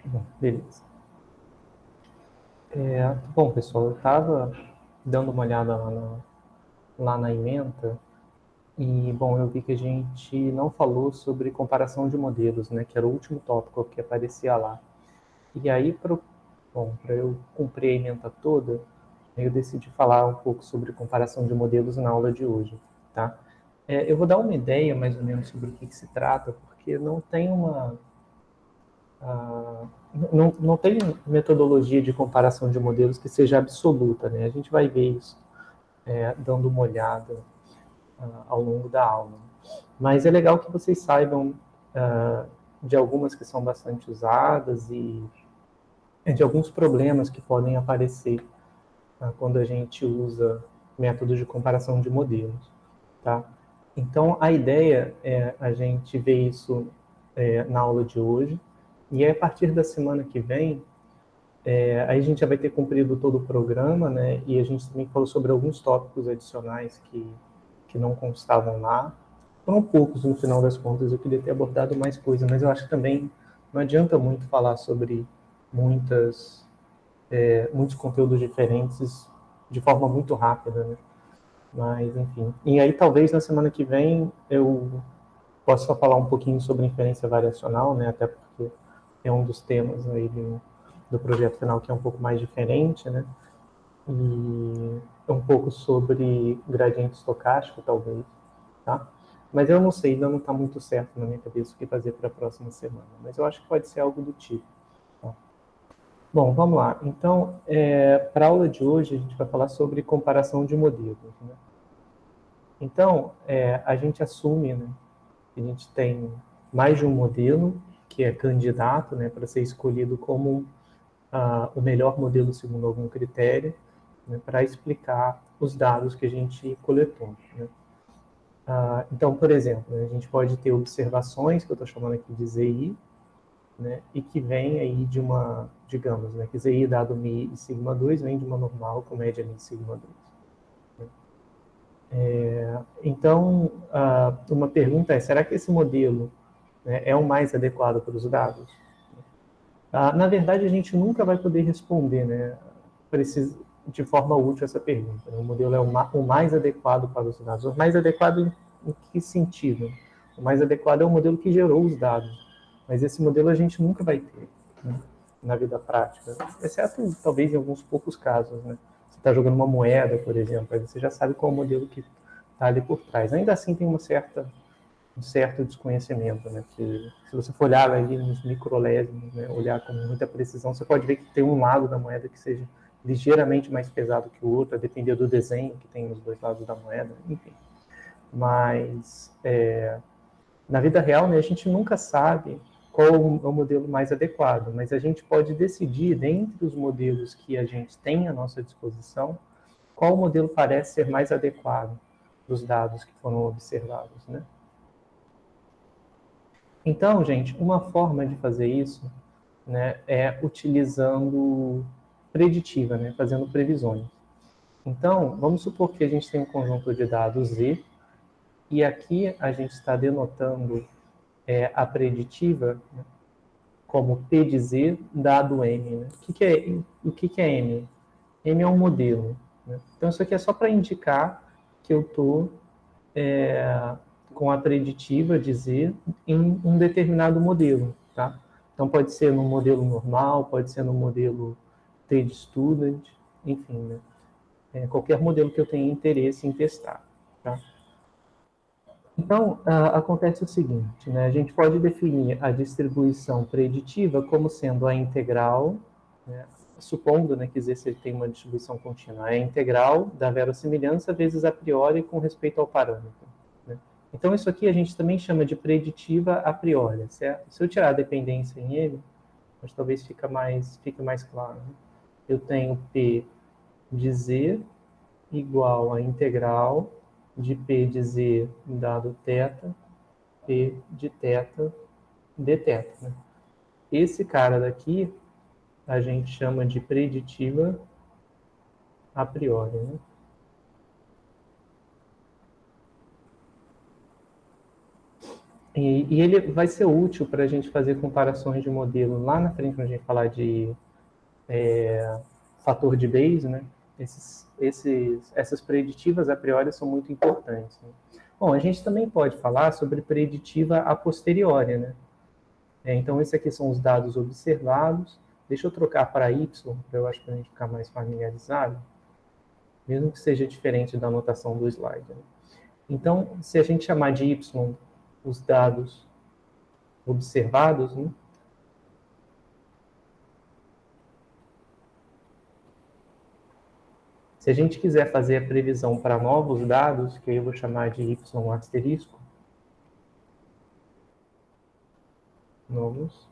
Bom, beleza. Bom, pessoal, eu estava dando uma olhada lá na ementa e, bom, eu vi que a gente não falou sobre comparação de modelos, né, que era o último tópico que aparecia lá. E aí, para eu cumprir a ementa toda, eu decidi falar um pouco sobre comparação de modelos na aula de hoje, tá? Eu vou dar uma ideia, mais ou menos, sobre o que se trata, porque não tem não tem metodologia de comparação de modelos que seja absoluta, né? A gente vai ver isso dando uma olhada ao longo da aula. Mas é legal que vocês saibam de algumas que são bastante usadas e de alguns problemas que podem aparecer quando a gente usa métodos de comparação de modelos, tá? Então, a ideia é a gente ver isso na aula de hoje, e aí, a partir da semana que vem, aí a gente já vai ter cumprido todo o programa, né? E a gente também falou sobre alguns tópicos adicionais que não constavam lá. Foram poucos no final das contas, eu queria ter abordado mais coisa, mas eu acho que também não adianta muito falar sobre muitos conteúdos diferentes de forma muito rápida, né? Mas, enfim. E aí, talvez na semana que vem eu possa falar um pouquinho sobre inferência variacional, né? Até porque é um dos temas aí do projeto final que é um pouco mais diferente, né? E um pouco sobre gradiente estocástico, talvez, tá? Mas eu não sei, ainda não está muito certo na minha cabeça o que fazer para a próxima semana. Mas eu acho que pode ser algo do tipo. Tá? Bom, vamos lá. Então, para a aula de hoje, a gente vai falar sobre comparação de modelos. Né? Então, a gente assume, né, que a gente tem mais de um modelo que é candidato, né, para ser escolhido como o melhor modelo segundo algum critério, né, para explicar os dados que a gente coletou. Né? Então, por exemplo, a gente pode ter observações, que eu estou chamando aqui de ZI, né, e que vem aí de uma, digamos, né, que ZI dado Mi e sigma 2 vem de uma normal com média Mi e sigma 2. Né? Então, uma pergunta é, será que esse modelo, né, é o mais adequado para os dados? Na verdade, a gente nunca vai poder responder, né, de forma útil essa pergunta. Né? O modelo é o mais adequado para os dados. O mais adequado em que sentido? O mais adequado é o modelo que gerou os dados. Mas esse modelo a gente nunca vai ter, né, na vida prática. Exceto, talvez, em alguns poucos casos. Né? Você está jogando uma moeda, por exemplo, aí você já sabe qual é o modelo que está ali por trás. Ainda assim, tem um certo desconhecimento, né? Que se você for olhar ali nos microlésimos, né, olhar com muita precisão, você pode ver que tem um lado da moeda que seja ligeiramente mais pesado que o outro, a depender do desenho que tem nos dois lados da moeda, enfim. Mas na vida real, né, a gente nunca sabe qual é o modelo mais adequado, mas a gente pode decidir, dentre os modelos que a gente tem à nossa disposição, qual modelo parece ser mais adequado dos dados que foram observados, né? Então, gente, uma forma de fazer isso, né, é utilizando preditiva, né, fazendo previsões. Então, vamos supor que a gente tem um conjunto de dados Z, e aqui a gente está denotando a preditiva, né, como P de Z dado M. Né? O que é M? M é um modelo. Né? Então, isso aqui é só para indicar que eu estou com a preditiva de Z em um determinado modelo. Tá? Então, pode ser no modelo normal, pode ser no modelo T-Student, enfim, né? Qualquer modelo que eu tenha interesse em testar. Tá? Então, acontece o seguinte, né? A gente pode definir a distribuição preditiva como sendo a integral, né? Supondo, né, que Z tem uma distribuição contínua, é a integral da verossimilhança vezes a priori com respeito ao parâmetro. Né? Então, isso aqui a gente também chama de preditiva a priori, certo? Se eu tirar a dependência em ele, mas talvez fique mais claro. Né? Eu tenho P de Z igual a integral de P de Z dado θ, P de θ dθ. Né? Esse cara daqui a gente chama de preditiva a priori. Né? E ele vai ser útil para a gente fazer comparações de modelo lá na frente, quando a gente falar de fator de Bayes, né? Essas preditivas a priori são muito importantes. Né? Bom, a gente também pode falar sobre preditiva a posteriori, né? Então, esses aqui são os dados observados. Deixa eu trocar para Y, para eu acho que a gente ficar mais familiarizado, mesmo que seja diferente da anotação do slide. Né? Então, se a gente chamar de Y os dados observados, né? Se a gente quiser fazer a previsão para novos dados, que eu vou chamar de Y asterisco, novos.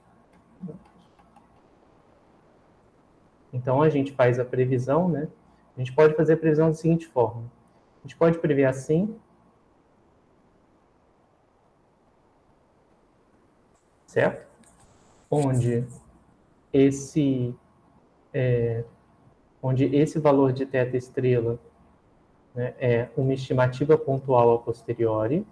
Então, a gente faz a previsão, né? A gente pode fazer a previsão da seguinte forma. A gente pode prever assim, certo? Onde esse valor de θ estrela, né, é uma estimativa pontual a posteriori.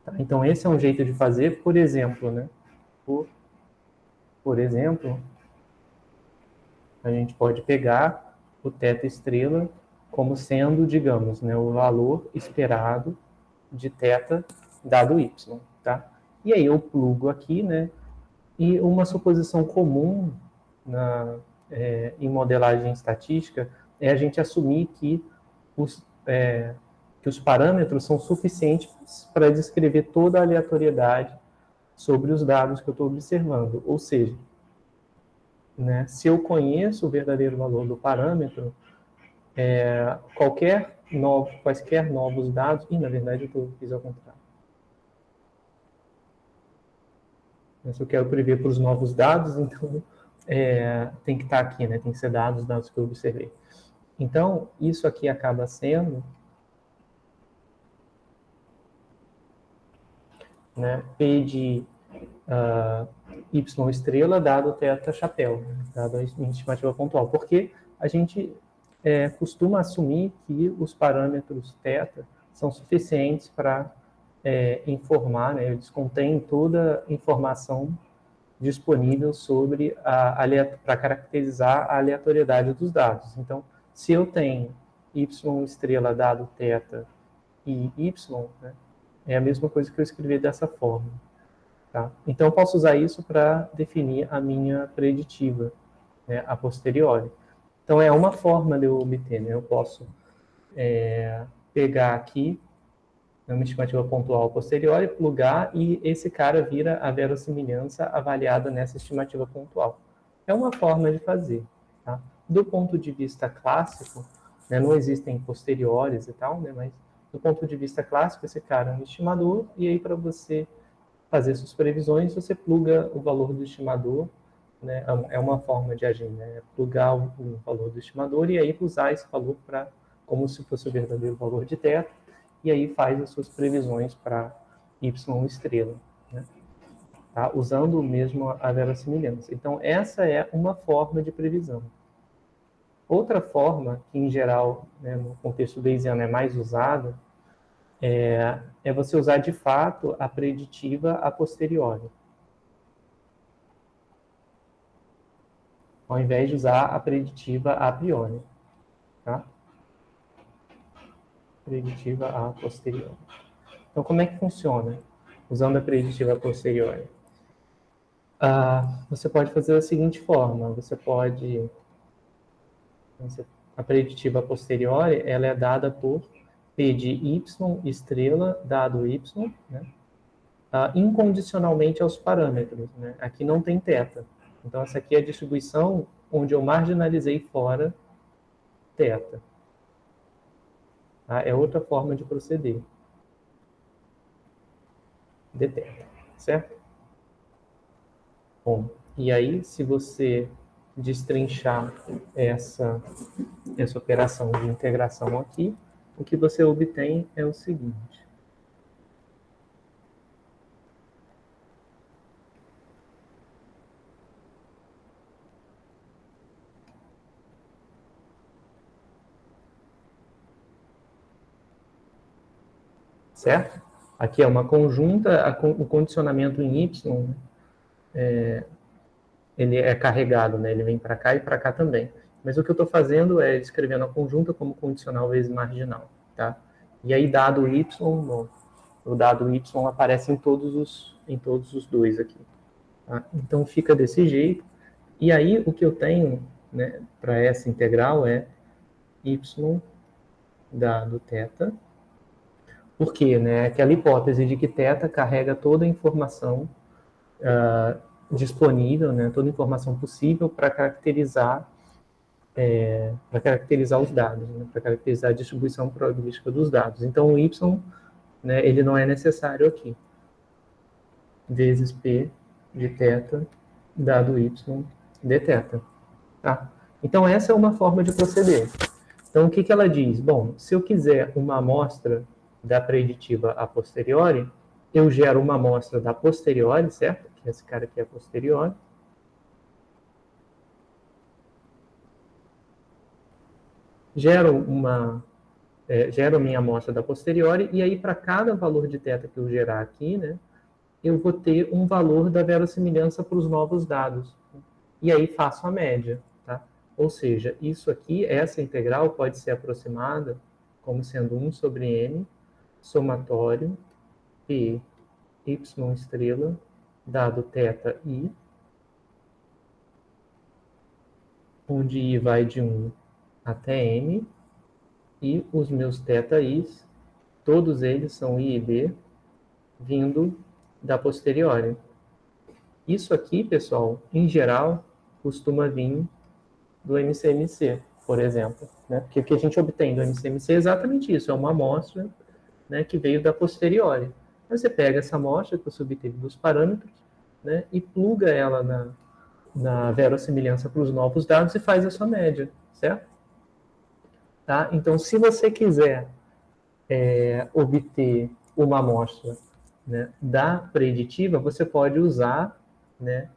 Tá? Então, esse é um jeito de fazer, por exemplo, né? Por exemplo, a gente pode pegar o θ estrela como sendo, digamos, né, o valor esperado de θ dado y, tá? E aí eu plugo aqui, né? E uma suposição comum em modelagem estatística é a gente assumir que os parâmetros são suficientes para descrever toda a aleatoriedade sobre os dados que eu estou observando. Ou seja, né, se eu conheço o verdadeiro valor do parâmetro, quaisquer novos dados... na verdade, eu fiz ao contrário. Se eu quero prever para os novos dados, então tem que estar aqui, né? Tem que ser dados que eu observei. Então, isso aqui acaba sendo, né, P de Y estrela dado θ chapéu, né, dado a estimativa pontual, porque a gente costuma assumir que os parâmetros θ são suficientes para informar, né, eles contêm toda a informação disponível sobre para caracterizar a aleatoriedade dos dados. Então, se eu tenho y estrela dado θ e y, né, é a mesma coisa que eu escrevi dessa forma. Tá? Então, eu posso usar isso para definir a minha preditiva, né, a posteriori. Então, é uma forma de eu obter. Né? Eu posso pegar aqui uma estimativa pontual posteriori, plugar, e esse cara vira a verossimilhança avaliada nessa estimativa pontual. É uma forma de fazer. Tá? Do ponto de vista clássico, né, não existem posteriores e tal, né, mas do ponto de vista clássico, esse cara é um estimador, e aí para você fazer suas previsões, você pluga o valor do estimador, né, é uma forma de agir, né, plugar o valor do estimador e aí usar esse valor como se fosse o verdadeiro valor de θ, e aí faz as suas previsões para y estrela, né? Tá? Usando mesmo a verossimilhança. Então, essa é uma forma de previsão. Outra forma, que em geral, né, no contexto bayesiano é mais usada, é você usar de fato a preditiva a posteriori, ao invés de usar a preditiva a priori. Tá? Preditiva a posteriori. Então, como é que funciona usando a preditiva a posteriori? Você pode fazer da seguinte forma, a preditiva a posteriori, ela é dada por P de y estrela dado y, né, incondicionalmente aos parâmetros, né? Aqui não tem θ. Então, essa aqui é a distribuição onde eu marginalizei fora θ. Tá? É outra forma de proceder. Dθ, certo? Bom, e aí, se você destrinchar essa operação de integração aqui, o que você obtém é o seguinte. Certo? Aqui é uma conjunta, o condicionamento em y, ele é carregado, né? Ele vem para cá e para cá também. Mas o que eu estou fazendo é descrevendo a conjunta como condicional vezes marginal, tá? E aí, dado y, bom, o dado y aparece em todos os dois aqui. Tá? Então, fica desse jeito. E aí, o que eu tenho, né, para essa integral é y dado θ, porque, né, aquela hipótese de que θ carrega toda a informação disponível, né, toda a informação possível para caracterizar os dados, né, para caracterizar a distribuição probabilística dos dados. Então, o y, né, ele não é necessário aqui. Vezes P de θ dado y de θ. Tá? Então, essa é uma forma de proceder. Então, o que ela diz? Bom, se eu quiser uma amostra da preditiva a posteriori, eu gero uma amostra da posteriori, certo? Que esse cara aqui é a posteriori. Gero minha amostra da posteriori, e aí para cada valor de θ que eu gerar aqui, né, eu vou ter um valor da verossimilhança para os novos dados. E aí faço a média, tá? Ou seja, isso aqui, essa integral pode ser aproximada como sendo 1 sobre n, somatório, p, y estrela, dado θ i, onde i vai de 1 até n, e os meus θ i's, todos eles são i e b, vindo da posteriori. Isso aqui, pessoal, em geral, costuma vir do MCMC, por exemplo. Né? Porque o que a gente obtém do MCMC é exatamente isso, é uma amostra, né, que veio da posteriori. Aí você pega essa amostra que você obteve dos parâmetros, né, e pluga ela na verossimilhança para os novos dados e faz a sua média, certo? Tá? Então, se você quiser obter uma amostra, né, da preditiva, você pode usar, né,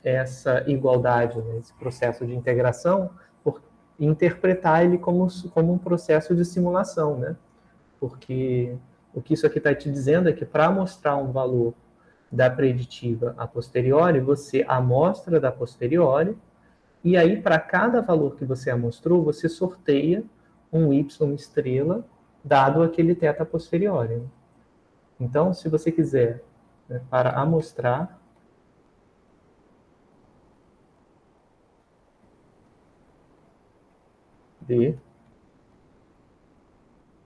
essa igualdade, né, esse processo de integração, por interpretar ele como um processo de simulação, né? Porque o que isso aqui está te dizendo é que para mostrar um valor da preditiva a posteriori, você amostra da posteriori, e aí para cada valor que você amostrou, você sorteia um y estrela dado aquele θ posteriori. Então, se você quiser, né, para amostrar d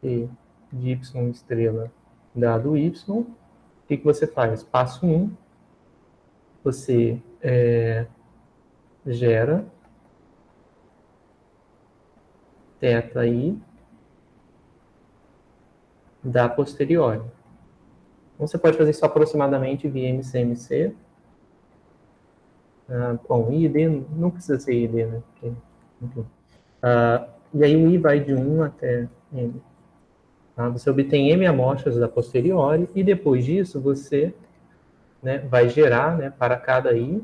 e de y estrela dado y, o que você faz? Passo 1, você gera θ i da posteriori. Então, você pode fazer isso aproximadamente via MCMC. Bom, I e D não precisa ser I e D, né? Porque, enfim. E aí o I vai de 1 até M. Tá? Você obtém M amostras da posteriori e depois disso você, né, vai gerar, né, para cada I,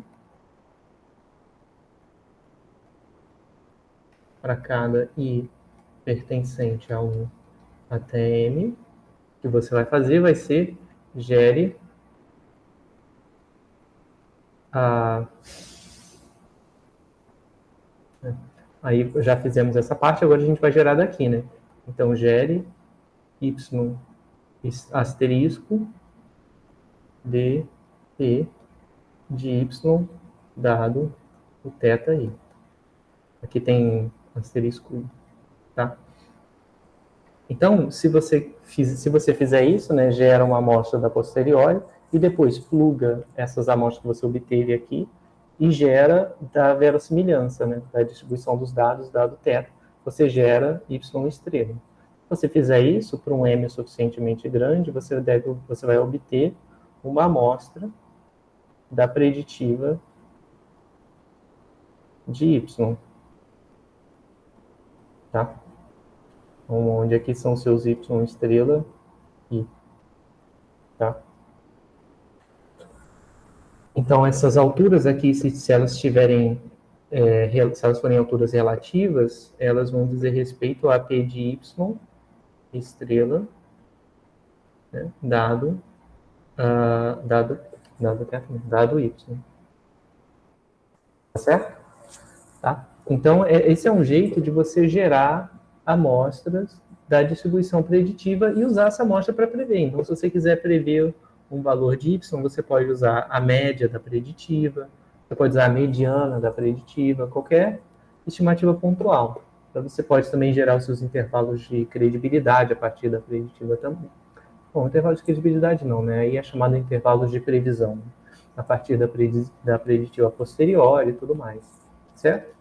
pertencente a 1 até M, o que você vai fazer vai ser gere aí já fizemos essa parte, agora a gente vai gerar daqui, né? Então gere y asterisco d e de y dado o θ i. Aqui tem asterisco i, tá? Então, se você fizer isso, né, gera uma amostra da posteriori e depois pluga essas amostras que você obteve aqui e gera da verossimilhança, né, da distribuição dos dados, dado θ, você gera y estrela. Se você fizer isso para um M suficientemente grande, você vai obter uma amostra da preditiva de y, tá? onde aqui são seus y estrela e, tá? Então, essas alturas aqui, se elas tiverem, se elas forem alturas relativas, elas vão dizer respeito a P de y estrela, né, dado y. Tá certo? Tá? Então, esse é um jeito de você gerar amostras da distribuição preditiva e usar essa amostra para prever. Então, se você quiser prever um valor de y, você pode usar a média da preditiva, você pode usar a mediana da preditiva, qualquer estimativa pontual. Então, você pode também gerar os seus intervalos de credibilidade a partir da preditiva também. Bom, intervalo de credibilidade não, né? Aí é chamado de intervalos de previsão, a partir da preditiva posterior e tudo mais, certo?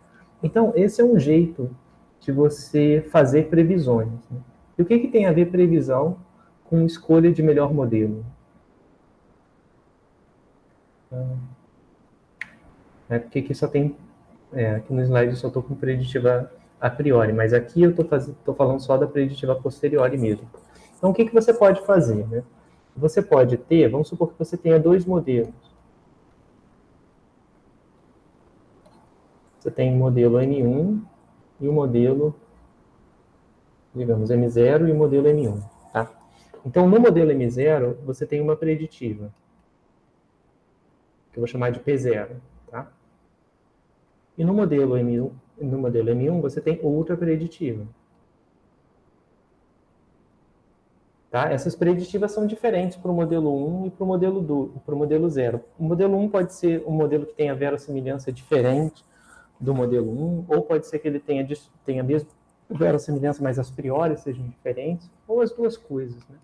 Então, esse é um jeito de você fazer previsões. Né? E o que tem a ver previsão com escolha de melhor modelo? Porque aqui só tem... aqui no slide eu só estou com preditiva a priori, mas aqui eu estou falando só da preditiva posteriori mesmo. Então, o que você pode fazer? Né? Você pode ter, vamos supor que você tenha dois modelos. Você tem o modelo M1 e o modelo, digamos, M0 e o modelo M1. Tá? Então, no modelo M0, você tem uma preditiva, que eu vou chamar de P0. Tá? E no modelo M1, você tem outra preditiva. Tá? Essas preditivas são diferentes para o modelo 1 e para o modelo 0. O modelo 1 pode ser um modelo que tenha verossimilhança diferente do modelo 1, ou pode ser que ele tenha a mesma verossimilhança, mas as priori sejam diferentes, ou as duas coisas. Né?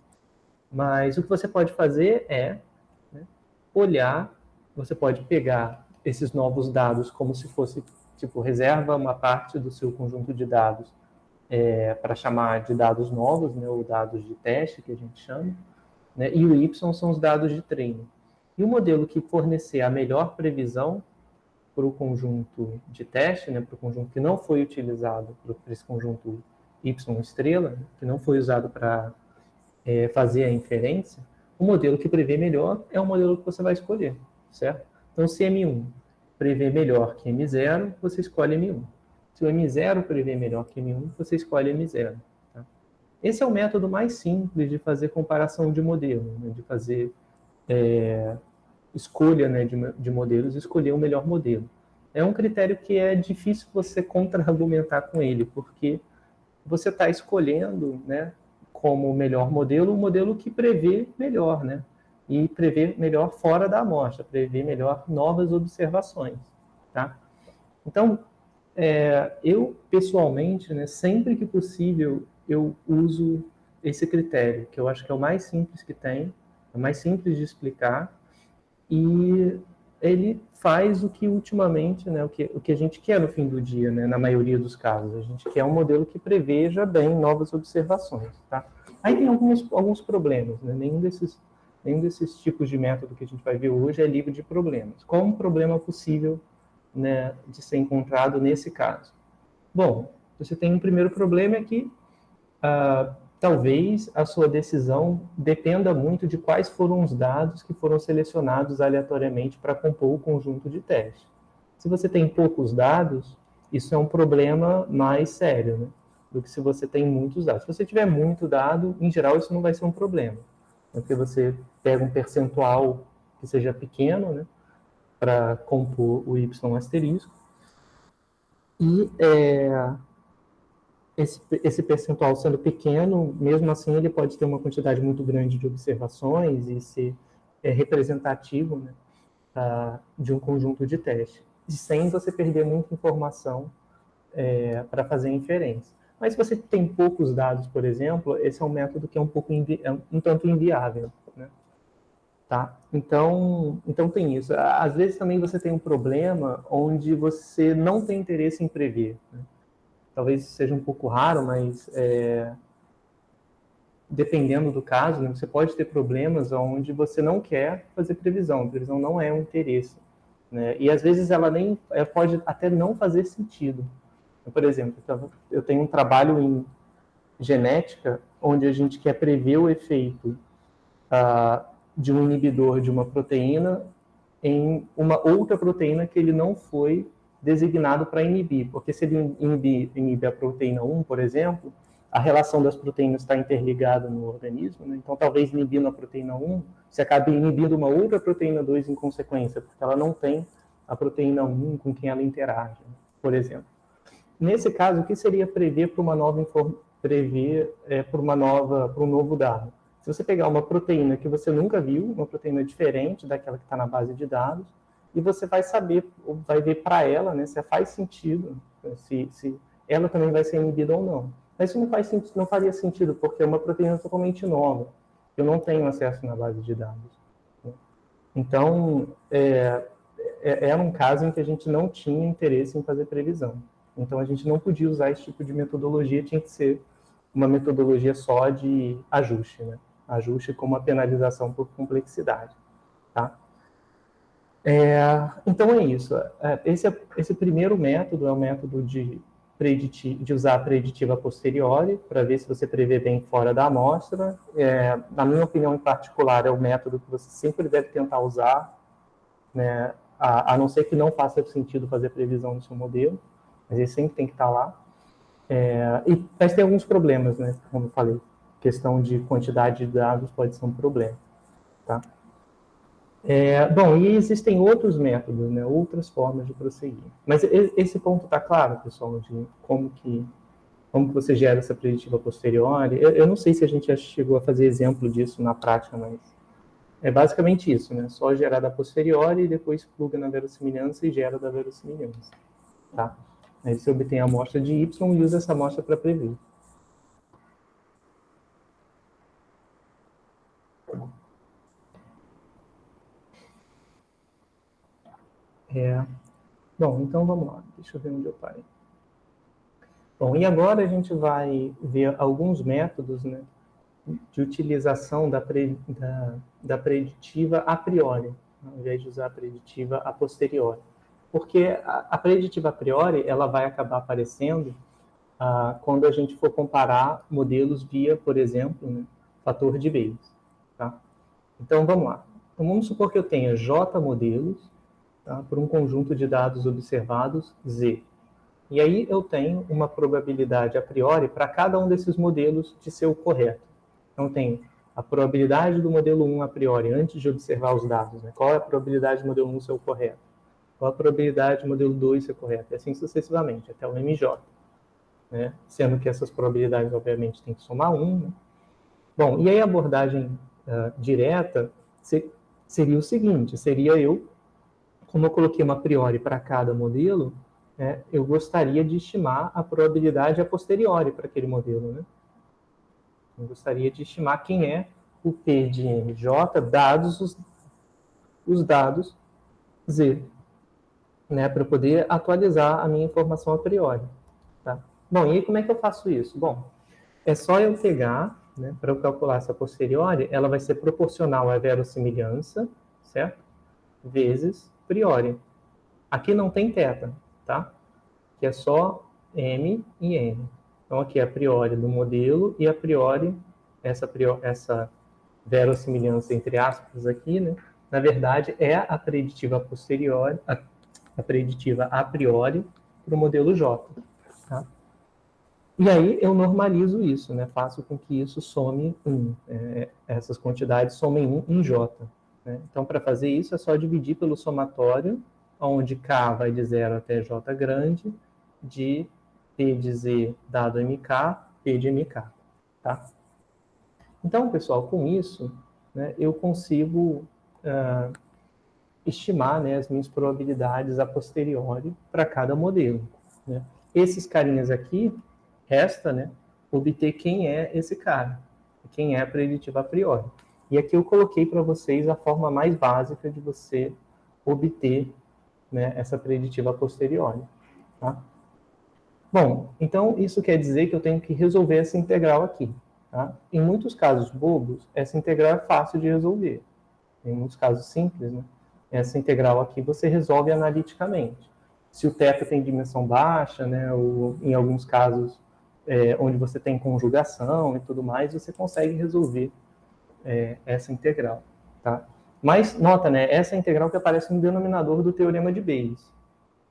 Mas o que você pode fazer é, né, olhar, você pode pegar esses novos dados como se fosse, tipo, reserva uma parte do seu conjunto de dados para chamar de dados novos, né, ou dados de teste, que a gente chama, né, e o Y são os dados de treino. E o modelo que fornecer a melhor previsão para o conjunto de teste, né, para o conjunto que não foi utilizado, para esse conjunto Y estrela, que não foi usado para fazer a inferência, o modelo que prevê melhor é o modelo que você vai escolher, certo? Então, se M1 prevê melhor que M0, você escolhe M1. Se o M0 prevê melhor que M1, você escolhe M0. Tá? Esse é o método mais simples de fazer comparação de modelo, né? De fazer escolha, né, de modelos, escolher o melhor modelo. É um critério que é difícil você contra-argumentar com ele, porque você está escolhendo, né, como o melhor modelo, o modelo que prevê melhor, né? E prevê melhor fora da amostra, prevê melhor novas observações, tá? Então, eu, pessoalmente, né, sempre que possível, eu uso esse critério, que eu acho que é o mais simples que tem, é o mais simples de explicar, e ele faz o que ultimamente, né, o que a gente quer no fim do dia, né, na maioria dos casos. A gente quer um modelo que preveja bem novas observações. Tá? Aí tem alguns problemas. Né? Nenhum desses tipos de método que a gente vai ver hoje é livre de problemas. Qual um problema possível, né, de ser encontrado nesse caso? Bom, você tem um primeiro problema que talvez a sua decisão dependa muito de quais foram os dados que foram selecionados aleatoriamente para compor o conjunto de teste. Se você tem poucos dados, isso é um problema mais sério, né, do que se você tem muitos dados. Se você tiver muito dado, em geral, isso não vai ser um problema, porque você pega um percentual que seja pequeno, né, para compor o y asterisco, e esse percentual sendo pequeno, mesmo assim ele pode ter uma quantidade muito grande de observações e ser representativo, né, de um conjunto de testes, sem você perder muita informação para fazer inferência. Mas se você tem poucos dados, por exemplo, esse é um método que é um tanto inviável. Né? Tá? Então tem isso. Às vezes também você tem um problema onde você não tem interesse em prever. Né? Talvez seja um pouco raro, mas dependendo do caso, né, você pode ter problemas onde você não quer fazer previsão. A previsão não é um interesse. Né? E às vezes ela pode até não fazer sentido. Por exemplo, eu tenho um trabalho em genética, onde a gente quer prever o efeito de um inibidor de uma proteína em uma outra proteína que ele não foi designado para inibir, porque se ele inibe a proteína 1, por exemplo, a relação das proteínas está interligada no organismo, né? Então talvez inibindo a proteína 1, você acabe inibindo uma outra proteína 2 em consequência, porque ela não tem a proteína 1 com quem ela interage, né? Por exemplo. Nesse caso, o que seria prever para uma nova para um novo dado? Se você pegar uma proteína que você nunca viu, uma proteína diferente daquela que está na base de dados, e você vai saber, vai ver para ela, né, se faz sentido, se ela também vai ser inibida ou não. Mas isso não faria sentido, porque é uma proteína totalmente nova. Eu não tenho acesso na base de dados. Então, era um caso em que a gente não tinha interesse em fazer previsão. Então, a gente não podia usar esse tipo de metodologia, tinha que ser uma metodologia só de ajuste, né? Ajuste com uma penalização por complexidade, tá? Então, é isso. Esse primeiro método é o método de usar a preditiva posteriori, para ver se você prevê bem fora da amostra. Na minha opinião, em particular, é o método que você sempre deve tentar usar, né? A não ser que não faça sentido fazer previsão no seu modelo, mas ele sempre tem que estar lá. Mas tem alguns problemas, né? Como eu falei, questão de quantidade de dados pode ser um problema, tá? Bom, e existem outros métodos, né? Outras formas de prosseguir. Mas esse ponto está claro, pessoal, de como que você gera essa preditiva posteriori. Eu não sei se a gente já chegou a fazer exemplo disso na prática, mas é basicamente isso, né? Só gerar da posteriori e depois pluga na verossimilhança e gera da verossimilhança, tá? Aí você obtém a amostra de Y e usa essa amostra para prever. Bom, então vamos lá. Deixa eu ver onde eu parei. Bom, e agora a gente vai ver alguns métodos, né, de utilização da preditiva a priori, ao invés de usar a preditiva a posteriori. Porque a preditiva a priori ela vai acabar aparecendo quando a gente for comparar modelos via, por exemplo, né, fator de Bayes. Tá? Então, vamos lá. Então, vamos supor que eu tenha J modelos, tá, por um conjunto de dados observados Z. E aí eu tenho uma probabilidade a priori para cada um desses modelos de ser o correto. Então, tenho a probabilidade do modelo 1 a priori, antes de observar os dados. Né? Qual é a probabilidade do modelo 1 ser o correto? Qual a probabilidade do modelo 2 ser correto? E assim sucessivamente, até o MJ. Né? Sendo que essas probabilidades, obviamente, têm que somar 1. Né? Bom, e aí a abordagem direta seria o seguinte, seria como eu coloquei uma a priori para cada modelo, eu gostaria de estimar a probabilidade a posteriori para aquele modelo. Né? Eu gostaria de estimar quem é o P de MJ, dados os dados Z, né, para poder atualizar a minha informação a priori. Tá? Bom, e aí como é que eu faço isso? Bom, é só eu pegar, né, para eu calcular essa posteriori, ela vai ser proporcional à verossimilhança, certo? Vezes priori. Aqui não tem θ, tá? Que é só M e N. Então, aqui é a priori do modelo e a priori, essa verossimilhança, entre aspas, aqui, né? Na verdade, é a preditiva posteriori, a preditiva a priori para o modelo J. Tá? E aí eu normalizo isso, né? Faço com que isso some 1. Essas quantidades somem 1 em J. Né? Então, para fazer isso, é só dividir pelo somatório, onde K vai de 0 até J grande, de P de Z dado MK, P de MK. Tá? Então, pessoal, com isso, né, eu consigo estimar, né, as minhas probabilidades a posteriori para cada modelo. Né? Esses carinhas aqui, resta, né, obter quem é esse cara, quem é a preditiva a priori. E aqui eu coloquei para vocês a forma mais básica de você obter, né, essa preditiva a posteriori. Tá? Bom, então isso quer dizer que eu tenho que resolver essa integral aqui. Tá? Em muitos casos bobos, essa integral é fácil de resolver. Em muitos casos simples, né? Essa integral aqui você resolve analiticamente. Se o θ tem dimensão baixa, né, ou em alguns casos onde você tem conjugação e tudo mais, você consegue resolver essa integral, tá? Mas, nota, né, essa é a integral que aparece no denominador do teorema de Bayes.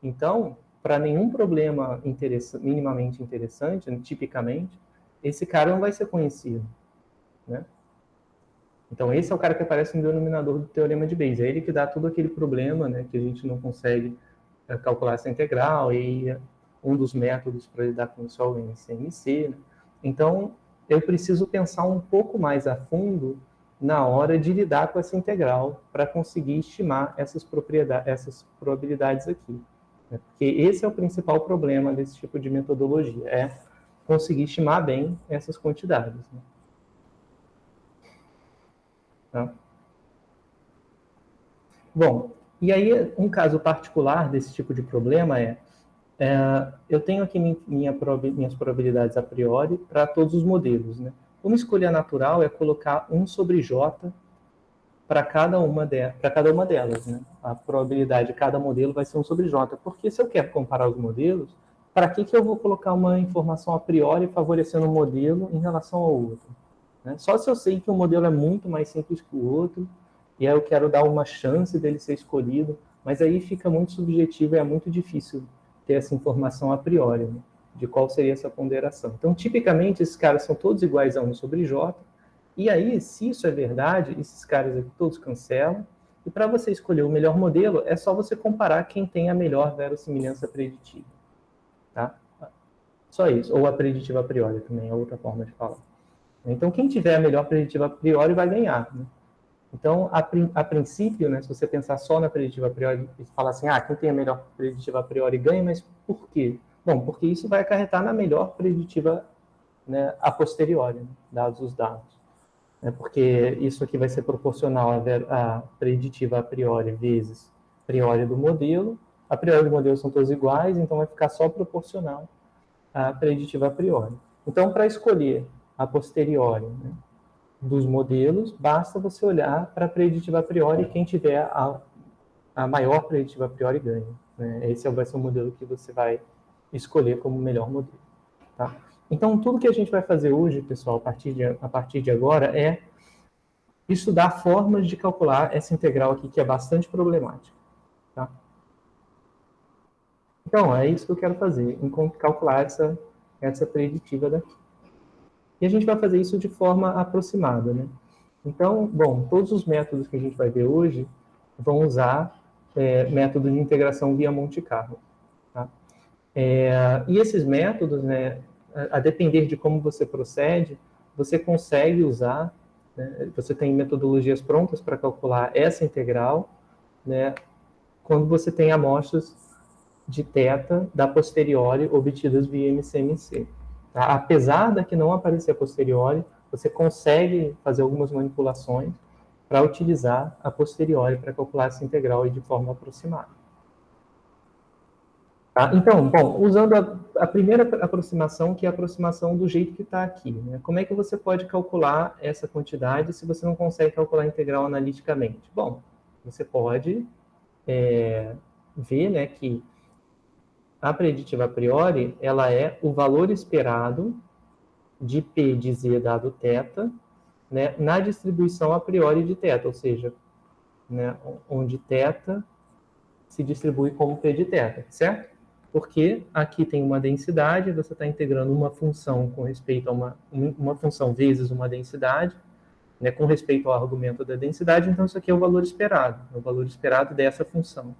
Então, para nenhum problema minimamente interessante, tipicamente, esse cara não vai ser conhecido, né? Então, esse é o cara que aparece no denominador do teorema de Bayes. É ele que dá todo aquele problema, né, que a gente não consegue calcular essa integral, e um dos métodos para lidar com isso é o MCMC. Né? Então, eu preciso pensar um pouco mais a fundo na hora de lidar com essa integral para conseguir estimar essas probabilidades aqui. Né? Porque esse é o principal problema desse tipo de metodologia, é conseguir estimar bem essas quantidades. Né? Tá? Bom, e aí um caso particular desse tipo de problema eu tenho aqui minhas probabilidades a priori para todos os modelos. Né? Uma escolha natural é colocar 1 sobre J para cada uma delas. Né? A probabilidade de cada modelo vai ser 1 sobre J, porque se eu quero comparar os modelos, para que eu vou colocar uma informação a priori favorecendo um modelo em relação ao outro? Né? Só se eu sei que um modelo é muito mais simples que o outro, e aí eu quero dar uma chance dele ser escolhido, mas aí fica muito subjetivo e é muito difícil ter essa informação a priori, né, de qual seria essa ponderação. Então, tipicamente, esses caras são todos iguais a 1 sobre J, e aí, se isso é verdade, esses caras aqui todos cancelam, e para você escolher o melhor modelo, é só você comparar quem tem a melhor verossimilhança preditiva. Tá? Só isso, ou a preditiva a priori também, é outra forma de falar. Então, quem tiver a melhor preditiva a priori vai ganhar. Né? Então, a princípio, né, se você pensar só na preditiva a priori e falar assim, quem tem a melhor preditiva a priori ganha, mas por quê? Bom, porque isso vai acarretar na melhor preditiva, né, a posteriori, né, dados os dados. Porque isso aqui vai ser proporcional à preditiva a priori vezes a priori do modelo. A priori do modelo são todos iguais, então vai ficar só proporcional à preditiva a priori. Então, para escolher a posteriori, né, dos modelos, basta você olhar para a preditiva a priori, e quem tiver a maior preditiva a priori ganha. Né? Esse vai ser o modelo que você vai escolher como o melhor modelo. Tá? Então, tudo que a gente vai fazer hoje, pessoal, a partir de agora, é estudar formas de calcular essa integral aqui, que é bastante problemática. Tá? Então, é isso que eu quero fazer, calcular essa preditiva daqui. E a gente vai fazer isso de forma aproximada, né? Então, bom, todos os métodos que a gente vai ver hoje vão usar método de integração via Monte Carlo. Tá? E esses métodos, né, a depender de como você procede, você consegue usar, né, você tem metodologias prontas para calcular essa integral, né, quando você tem amostras de θ da posteriori obtidas via MCMC. Tá? Apesar da que não aparecer a posteriori, você consegue fazer algumas manipulações para utilizar a posteriori para calcular essa integral de forma aproximada. Tá? Então, bom, usando a primeira aproximação, que é a aproximação do jeito que está aqui. Né? Como é que você pode calcular essa quantidade se você não consegue calcular a integral analiticamente? Bom, você pode ver, né, que a preditiva a priori, ela é o valor esperado de P de Z dado θ, né, na distribuição a priori de θ, ou seja, né, onde θ se distribui como P de θ, certo? Porque aqui tem uma densidade, você está integrando uma função com respeito a uma função vezes uma densidade, né, com respeito ao argumento da densidade, então isso aqui é o valor esperado dessa função,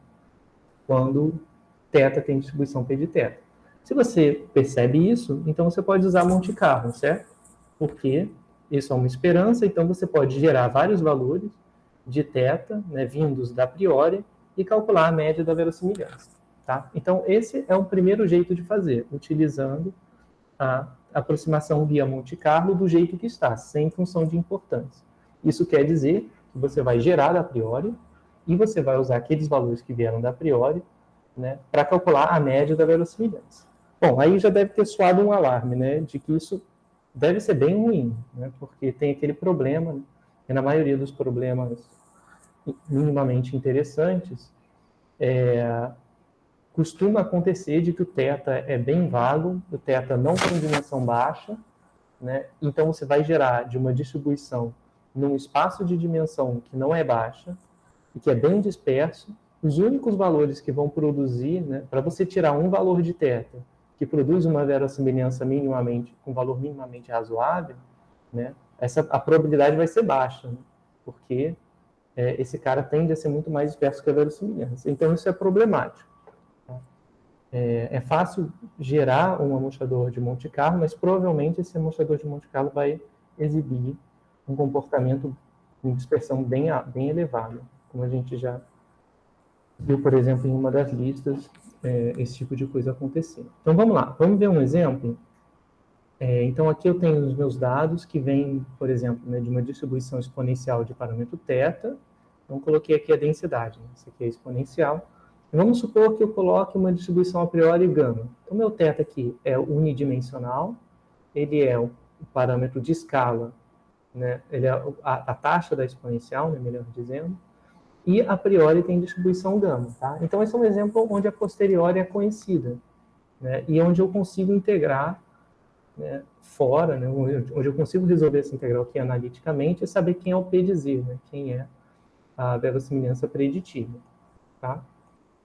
quando θ tem distribuição P de θ. Se você percebe isso, então você pode usar Monte Carlo, certo? Porque isso é uma esperança, então você pode gerar vários valores de θ, né, vindos da priori, e calcular a média da verossimilhança. Tá? Então, esse é o primeiro jeito de fazer, utilizando a aproximação via Monte Carlo do jeito que está, sem função de importância. Isso quer dizer que você vai gerar a priori e você vai usar aqueles valores que vieram da priori, né, para calcular a média da verossimilhança. Bom, aí já deve ter soado um alarme, né, de que isso deve ser bem ruim, né, porque tem aquele problema, né, e na maioria dos problemas minimamente interessantes, costuma acontecer de que o θ é bem vago, o θ não tem dimensão baixa, né? Então você vai gerar de uma distribuição num espaço de dimensão que não é baixa e que é bem disperso. Os únicos valores que vão produzir, né, para você tirar um valor de θ que produz uma verossimilhança minimamente, com valor minimamente razoável, né, a probabilidade vai ser baixa, né, porque esse cara tende a ser muito mais disperso que a verossimilhança. Então isso é problemático. Tá? É fácil gerar um amostrador de Monte Carlo, mas provavelmente esse amostrador de Monte Carlo vai exibir um comportamento de dispersão bem elevado, como a gente já viu, por exemplo, em uma das listas, esse tipo de coisa acontecer. Então vamos lá, vamos ver um exemplo. Então aqui eu tenho os meus dados que vêm, por exemplo, né, de uma distribuição exponencial de parâmetro θ. Então coloquei aqui a densidade, né? Isso aqui é exponencial. E vamos supor que eu coloque uma distribuição a priori gama. Então meu θ aqui é unidimensional, ele é o parâmetro de escala, né? Ele é a taxa da exponencial, né, melhor dizendo, e a priori tem distribuição gama. Tá? Então esse é um exemplo onde a posteriori é conhecida, né? E onde eu consigo integrar, né, fora, né, onde eu consigo resolver essa integral aqui analiticamente e saber quem é o P de Z, né, quem é a verossimilhança preditiva. Tá?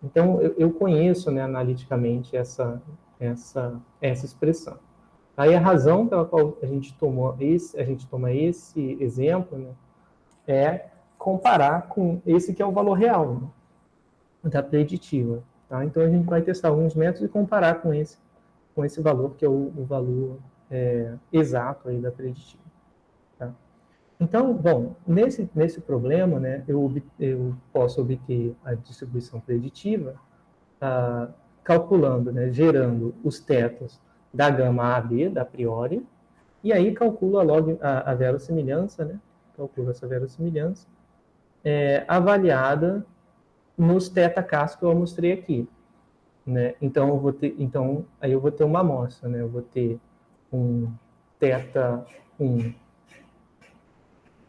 Então, eu conheço, né, analiticamente essa expressão. Aí a razão pela qual a gente toma esse exemplo, né, é comparar com esse que é o valor real, né, da preditiva. Tá? Então a gente vai testar alguns métodos e comparar com esse valor, que é o valor exato aí da preditiva. Tá? Então, bom, nesse problema, né, eu posso obter a distribuição preditiva calculando, né, gerando os tetos da gama AB, da priori, e aí calculo a verossimilhança, né, calculo essa verossimilhança, avaliada nos θKs que eu mostrei aqui. Né? Então, aí eu vou ter uma amostra, né? Eu vou ter um θ1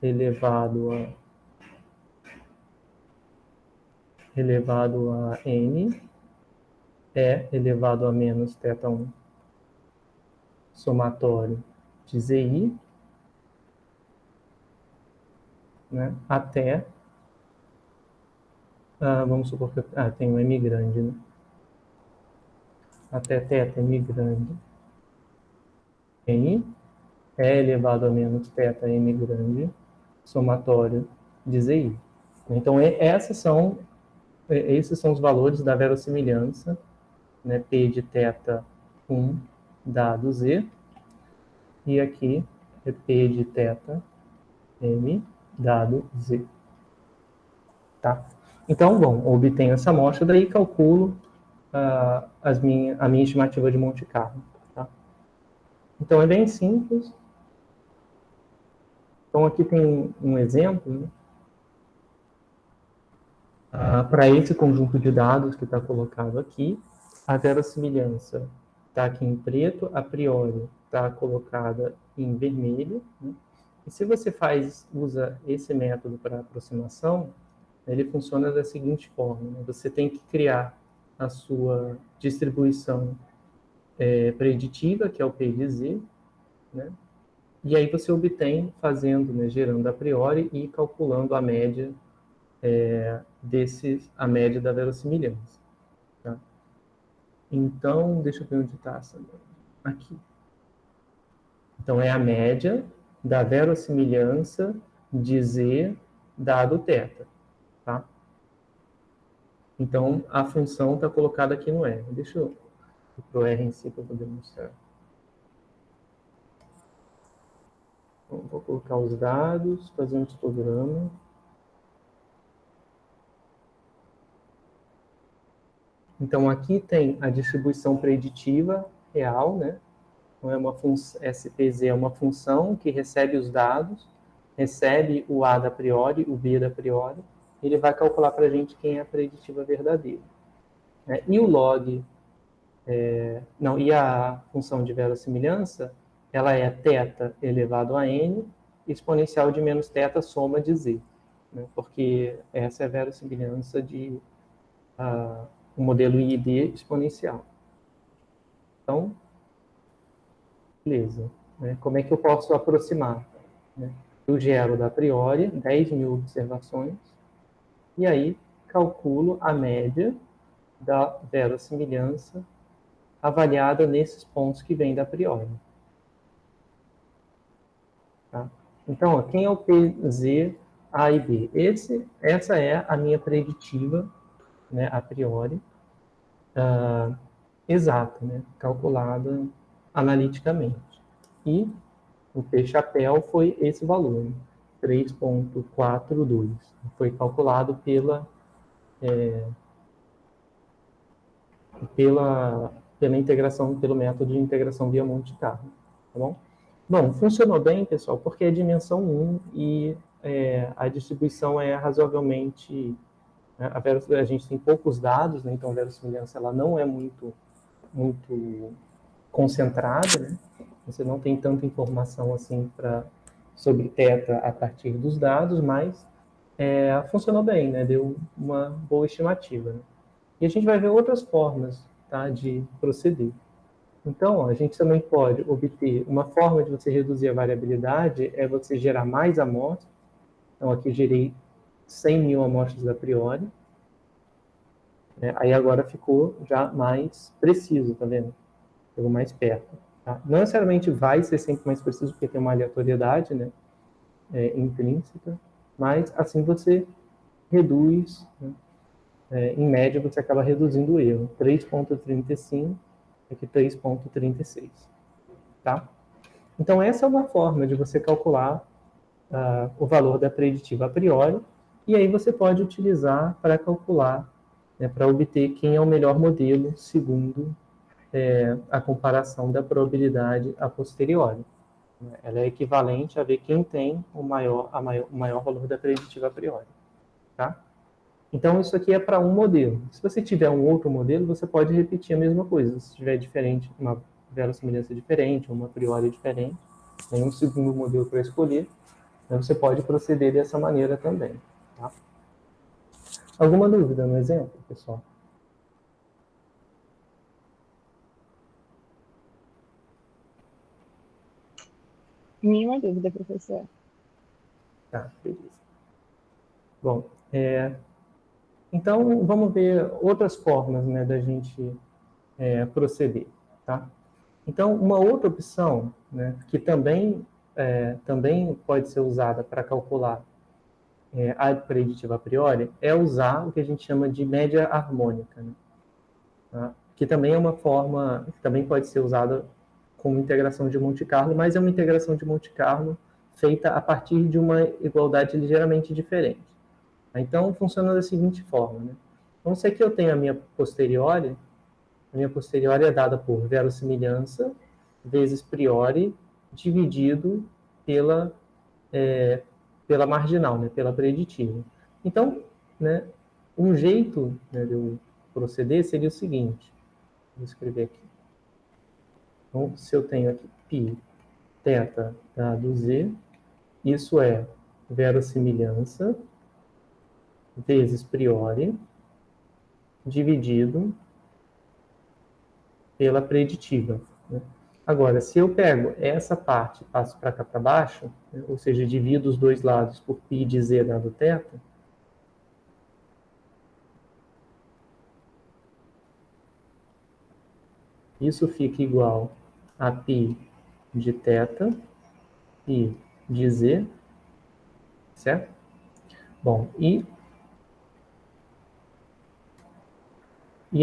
elevado a n, elevado a menos θ1 somatório de zi, né? Até, vamos supor que tem um m grande, né? Até θm grande n, elevado a menos θm grande somatório de zi. Então, esses são os valores da verossimilhança, né, P de θ1 dado Z, e aqui é P de θm dado Z. Tá? Então, bom, obtenho essa amostra, daí calculo a minha estimativa de Monte Carlo. Tá? Então, é bem simples. Então, aqui tem um exemplo, né? Para esse conjunto de dados que está colocado aqui, a verossimilhança está aqui em preto, a priori está colocada em vermelho, né? E se você usa esse método para aproximação, ele funciona da seguinte forma, né? Você tem que criar a sua distribuição preditiva, que é o P de Z, né? E aí você obtém fazendo, né, gerando a priori e calculando a média a média da verossimilhança. Tá? Então, deixa eu ver onde está essa. Aqui. Então, é a média da verossimilhança de Z dado θ. Tá? Então, a função está colocada aqui no R. Deixa eu ir para o R em si para poder mostrar. Então, vou colocar os dados, fazer um histograma. Então, aqui tem a distribuição preditiva real, né? Então, SPZ é uma função que recebe os dados, recebe o A da priori, o B da priori, e ele vai calcular para a gente quem é a preditiva verdadeira. E o log, e a função de verossimilhança, ela é θ elevado a n, exponencial de menos θ soma de z, né? Porque essa é a verossimilhança de o modelo IID exponencial. Então, beleza. Né? Como é que eu posso aproximar? Né? Eu gero da priori 10.000 observações e aí calculo a média da verossimilhança avaliada nesses pontos que vêm da priori. Tá? Então, ó, quem é o PZ A e B? Essa é a minha preditiva, né, a priori, exata, né, calculada analiticamente. E o P-chapéu foi esse valor, né, 3,42. Foi calculado pela integração, pelo método de integração via Monte Carlo. Tá bom? Bom, funcionou bem, pessoal, porque é dimensão 1 e a distribuição é razoavelmente... A gente tem poucos dados, né, então a verossimilhança ela não é muito concentrada, né? Você não tem tanta informação assim sobre θ a partir dos dados, mas funcionou bem, né? Deu uma boa estimativa. Né? E a gente vai ver outras formas, tá, de proceder. Então, ó, a gente também pode obter uma forma de você reduzir a variabilidade é você gerar mais amostras. Então, aqui gerei 100.000 amostras a priori. Aí agora ficou já mais preciso, tá vendo? Ficou mais perto. Tá? Não necessariamente vai ser sempre mais preciso, porque tem uma aleatoriedade, né, intrínseca, mas assim você reduz, né, em média você acaba reduzindo o erro. 3,35 aqui 3,36. Tá? Então essa é uma forma de você calcular o valor da preditiva a priori, e aí você pode utilizar para calcular, né, para obter quem é o melhor modelo segundo a comparação da probabilidade a posteriori. Ela é equivalente a ver quem tem o maior valor da preditiva a priori. Tá? Então, isso aqui é para um modelo. Se você tiver um outro modelo, você pode repetir a mesma coisa. Se tiver diferente, uma verossimilhança diferente, uma a priori diferente, tem um segundo modelo para escolher, então você pode proceder dessa maneira também. Tá? Alguma dúvida no exemplo, pessoal? Nenhuma dúvida, professor. Tá, beleza. Bom, então vamos ver outras formas, né, da gente proceder. Tá? Então, uma outra opção, né, que também pode ser usada para calcular a preditiva a priori, é usar o que a gente chama de média harmônica, né? Tá? Que também é uma forma, que também pode ser usada como integração de Monte Carlo, mas é uma integração de Monte Carlo feita a partir de uma igualdade ligeiramente diferente. Então, funciona da seguinte forma. Né? Então, se aqui eu tenho a minha posteriori é dada por verossimilhança vezes priori dividido pela marginal, né, pela preditiva. Então, né, um jeito, né, de eu proceder seria o seguinte. Vou escrever aqui. Então, se eu tenho aqui π θ dado z, isso é verossimilhança vezes priori dividido pela preditiva. Né? Agora, se eu pego essa parte e passo para cá para baixo, né, ou seja, divido os dois lados por π de z dado θ, isso fica igual a π de θ e de z, certo? Bom, e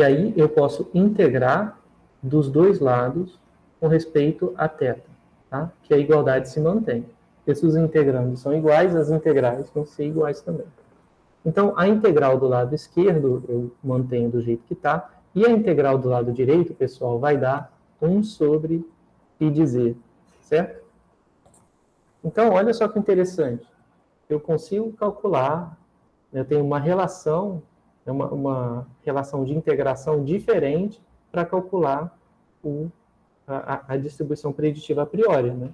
aí eu posso integrar dos dois lados com respeito a θ, tá? Que a igualdade se mantém. Porque se os integrandos são iguais, as integrais vão ser iguais também. Então, a integral do lado esquerdo eu mantenho do jeito que está, e a integral do lado direito, pessoal, vai dar 1 sobre π de z, certo? Então, olha só que interessante. Eu consigo calcular, eu tenho uma relação, uma relação de integração diferente para calcular a distribuição preditiva a priori. Né?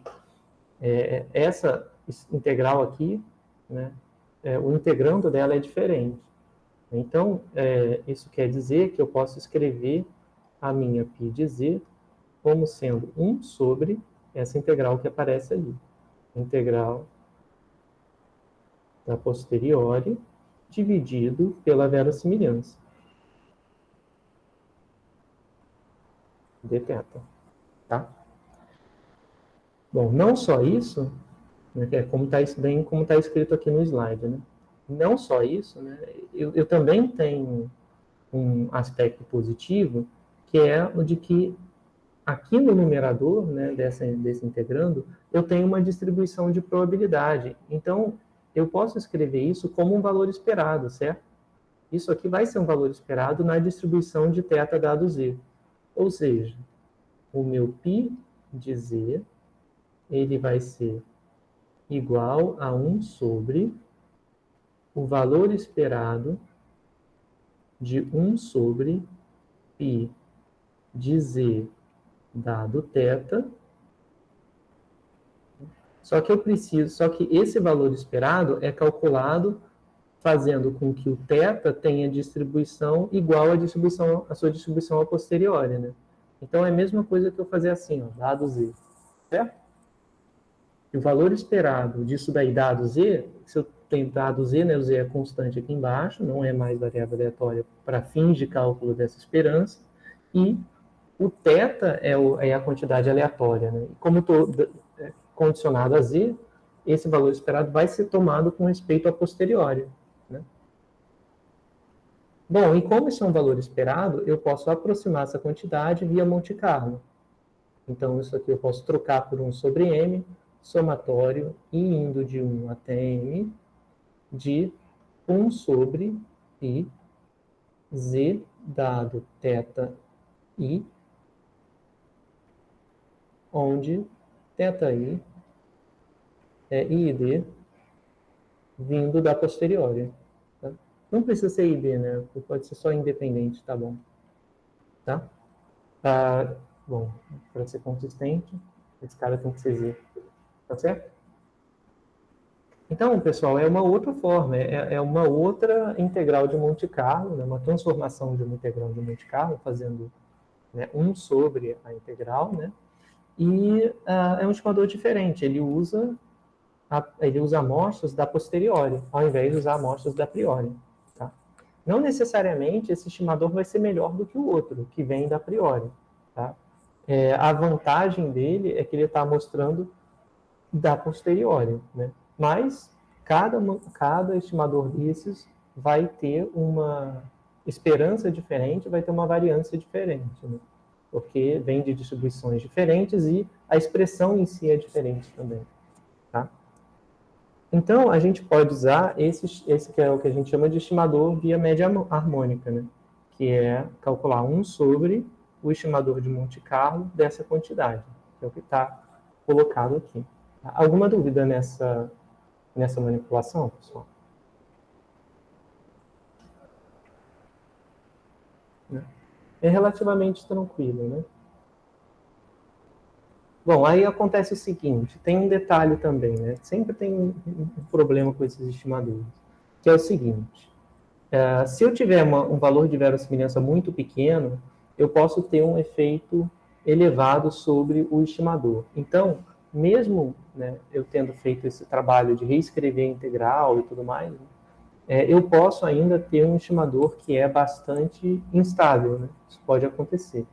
Essa integral aqui, né, o integrando dela é diferente. Então, isso quer dizer que eu posso escrever a minha π de z como sendo 1 sobre essa integral que aparece ali. Integral da posteriori dividido pela verossimilhança. Dθ. Tá? Bom, não só isso, né, como está escrito aqui no slide, né? Não só isso, né, eu também tenho um aspecto positivo, que é o de que aqui no numerador, né, desse integrando, eu tenho uma distribuição de probabilidade. Então, eu posso escrever isso como um valor esperado, certo? Isso aqui vai ser um valor esperado na distribuição de θ dado z. Ou seja, o meu π de z, ele vai ser igual a 1 sobre o valor esperado de 1 sobre π de z dado θ. Só que esse valor esperado é calculado fazendo com que o θ tenha distribuição igual à sua distribuição a posteriori, né? Então é a mesma coisa que eu fazer assim, ó, dado z, certo? E o valor esperado disso daí, dado z, se eu tenho dado z, né, o z é constante aqui embaixo, não é mais variável aleatória para fins de cálculo dessa esperança, e o θ é a quantidade aleatória, né? E como eu estou condicionado a z, esse valor esperado vai ser tomado com respeito a posteriori, né? Bom, e como isso é um valor esperado, eu posso aproximar essa quantidade via Monte Carlo. Então, isso aqui eu posso trocar por 1 sobre m, somatório, e indo de 1 até m, de 1 sobre i, z dado θi, onde θi é id vindo da posteriori. Tá? Não precisa ser id, né? Pode ser só independente, tá bom? Tá? Bom, para ser consistente, esse cara tem que ser z. Tá certo? Então, pessoal, é uma outra forma, é uma outra integral de Monte Carlo, né? Uma transformação de uma integral de Monte Carlo, fazendo, né, 1 sobre a integral, né? E é um estimador diferente, ele usa amostras da posteriori, ao invés de usar amostras da priori. Tá? Não necessariamente esse estimador vai ser melhor do que o outro, que vem da priori. Tá? A vantagem dele é que ele está mostrando da posteriori, né? Mas cada estimador desses vai ter uma esperança diferente, vai ter uma variância diferente, né? Porque vem de distribuições diferentes e a expressão em si é diferente também. Tá? Então, a gente pode usar esse que é o que a gente chama de estimador via média harmônica, né? Que é calcular 1 sobre o estimador de Monte Carlo dessa quantidade, que é o que está colocado aqui. Alguma dúvida nessa manipulação, pessoal? É relativamente tranquilo, né? Bom, aí acontece o seguinte, tem um detalhe também, né? Sempre tem um problema com esses estimadores, que é o seguinte, se eu tiver um valor de verossimilhança muito pequeno, eu posso ter um efeito elevado sobre o estimador. Então, mesmo, né, eu tendo feito esse trabalho de reescrever a integral e tudo mais, eu posso ainda ter um estimador que é bastante instável, né? Isso pode acontecer.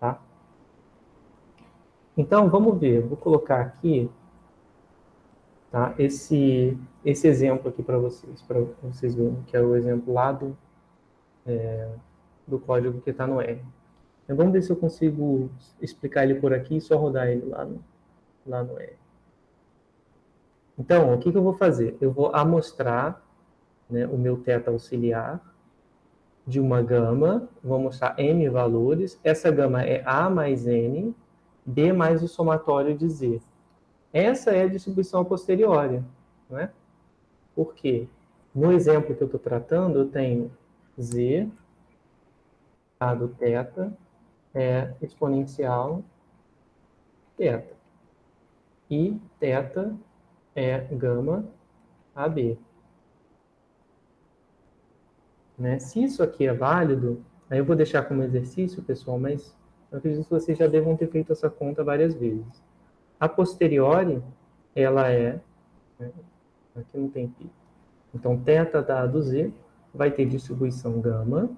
Tá? Então, vamos ver. Vou colocar aqui, tá, esse exemplo aqui para vocês verem, que é o exemplo lá do código que está no R. Então, vamos ver se eu consigo explicar ele por aqui e só rodar ele lá no R. Então, o que eu vou fazer? Eu vou amostrar, né, o meu θ auxiliar de uma gama, vou mostrar m valores, essa gama é A mais n, B mais o somatório de Z. Essa é a distribuição a posteriori, não é? Por quê? No exemplo que eu estou tratando, eu tenho Z dado θ é exponencial θ. E θ é gama AB. né? Se isso aqui é válido, aí eu vou deixar como exercício, pessoal, mas eu acredito que vocês já devam ter feito essa conta várias vezes. A posteriori, ela é... Né? Aqui não tem π. Então, θ dado Z vai ter distribuição gama,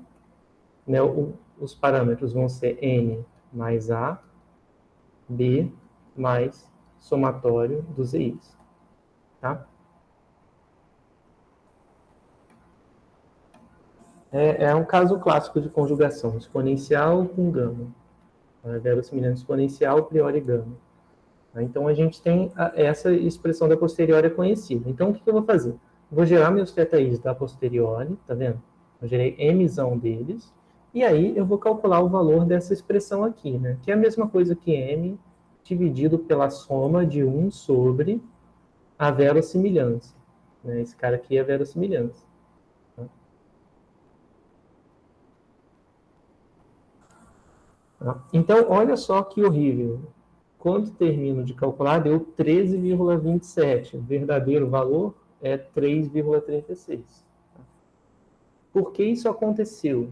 né? Os parâmetros vão ser N mais A, B mais somatório dos EIs, tá? É um caso clássico de conjugação, exponencial com gama. Verossimilhança exponencial, priori gama. Então, a gente tem essa expressão da posteriori conhecida. Então, o que eu vou fazer? Vou gerar meus θis da posteriori, tá vendo? Eu gerei mzão deles, e aí eu vou calcular o valor dessa expressão aqui, né? Que é a mesma coisa que m dividido pela soma de 1 sobre a verossimilhança. Né? Esse cara aqui é a verossimilhança. Então, olha só que horrível. Quando termino de calcular, deu 13,27. O verdadeiro valor é 3,36. Por que isso aconteceu?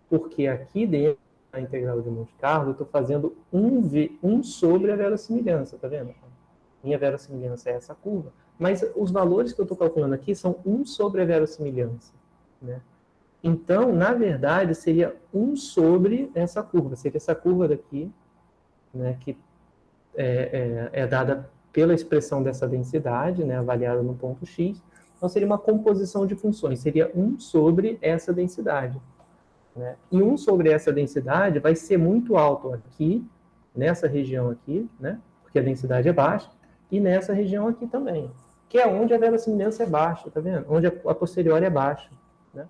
Porque aqui dentro da integral de Monte Carlo, eu estou fazendo 1 sobre a verossimilhança, tá vendo? Minha verossimilhança é essa curva. Mas os valores que eu estou calculando aqui são 1 sobre a verossimilhança, né? Então, na verdade, seria 1 sobre essa curva. Seria essa curva daqui, né, que é dada pela expressão dessa densidade, né, avaliada no ponto x. Então, seria uma composição de funções. Seria 1 sobre essa densidade. Né? E 1 sobre essa densidade vai ser muito alto aqui, nessa região aqui, né, porque a densidade é baixa, e nessa região aqui também, que é onde a verossimilhança é baixa, tá vendo? Onde a posteriori é baixa. Né?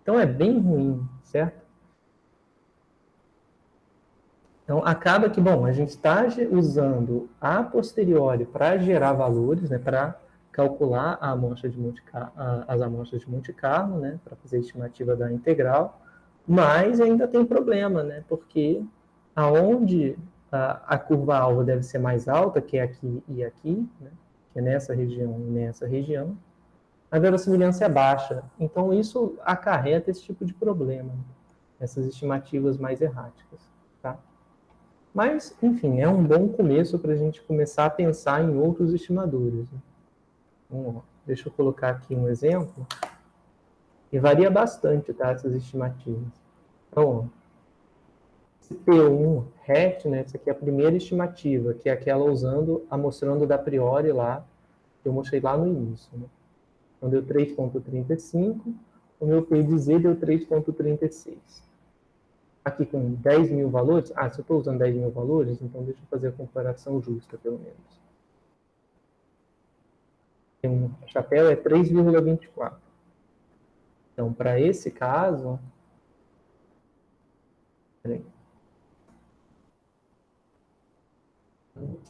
Então, é bem ruim, certo? Então, acaba que, bom, a gente está usando a posteriori para gerar valores, né, para calcular a amostra de as amostras de Monte Carlo, né, para fazer a estimativa da integral, mas ainda tem problema, né, porque aonde a curva-alvo deve ser mais alta, que é aqui e aqui, né, que é nessa região e nessa região, a verossimilhança é baixa. Então, isso acarreta esse tipo de problema, essas estimativas mais erráticas, tá? Mas, enfim, é um bom começo para a gente começar a pensar em outros estimadores. Né? Deixa eu colocar aqui um exemplo. E varia bastante, tá, essas estimativas. Então, esse P1 RET, né, essa aqui é a primeira estimativa, que é aquela usando, amostrando da priori lá, que eu mostrei lá no início. Né? Então, deu 3,35, o meu P de Z deu 3,36. Aqui com 10 mil valores, se eu estou usando 10 mil valores, então deixa eu fazer a comparação justa, pelo menos. O chapéu é 3,24. Então, para esse caso... Peraí.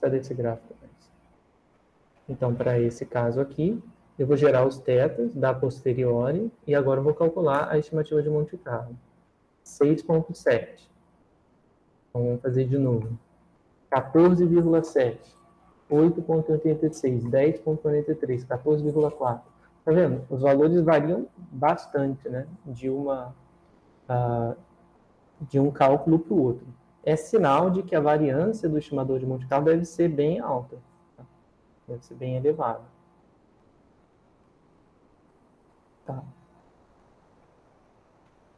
Cadê esse gráfico? Então, para esse caso aqui, eu vou gerar os tetas da posteriori e agora eu vou calcular a estimativa de Monte Carlo. 6,7. Então, vamos fazer de novo. 14,7. 8,86. 10,43. 14,4. Tá vendo? Os valores variam bastante, né? De um cálculo para o outro. É sinal de que a variância do estimador de Monte Carlo deve ser bem alta. Tá? Deve ser bem elevada. Tá.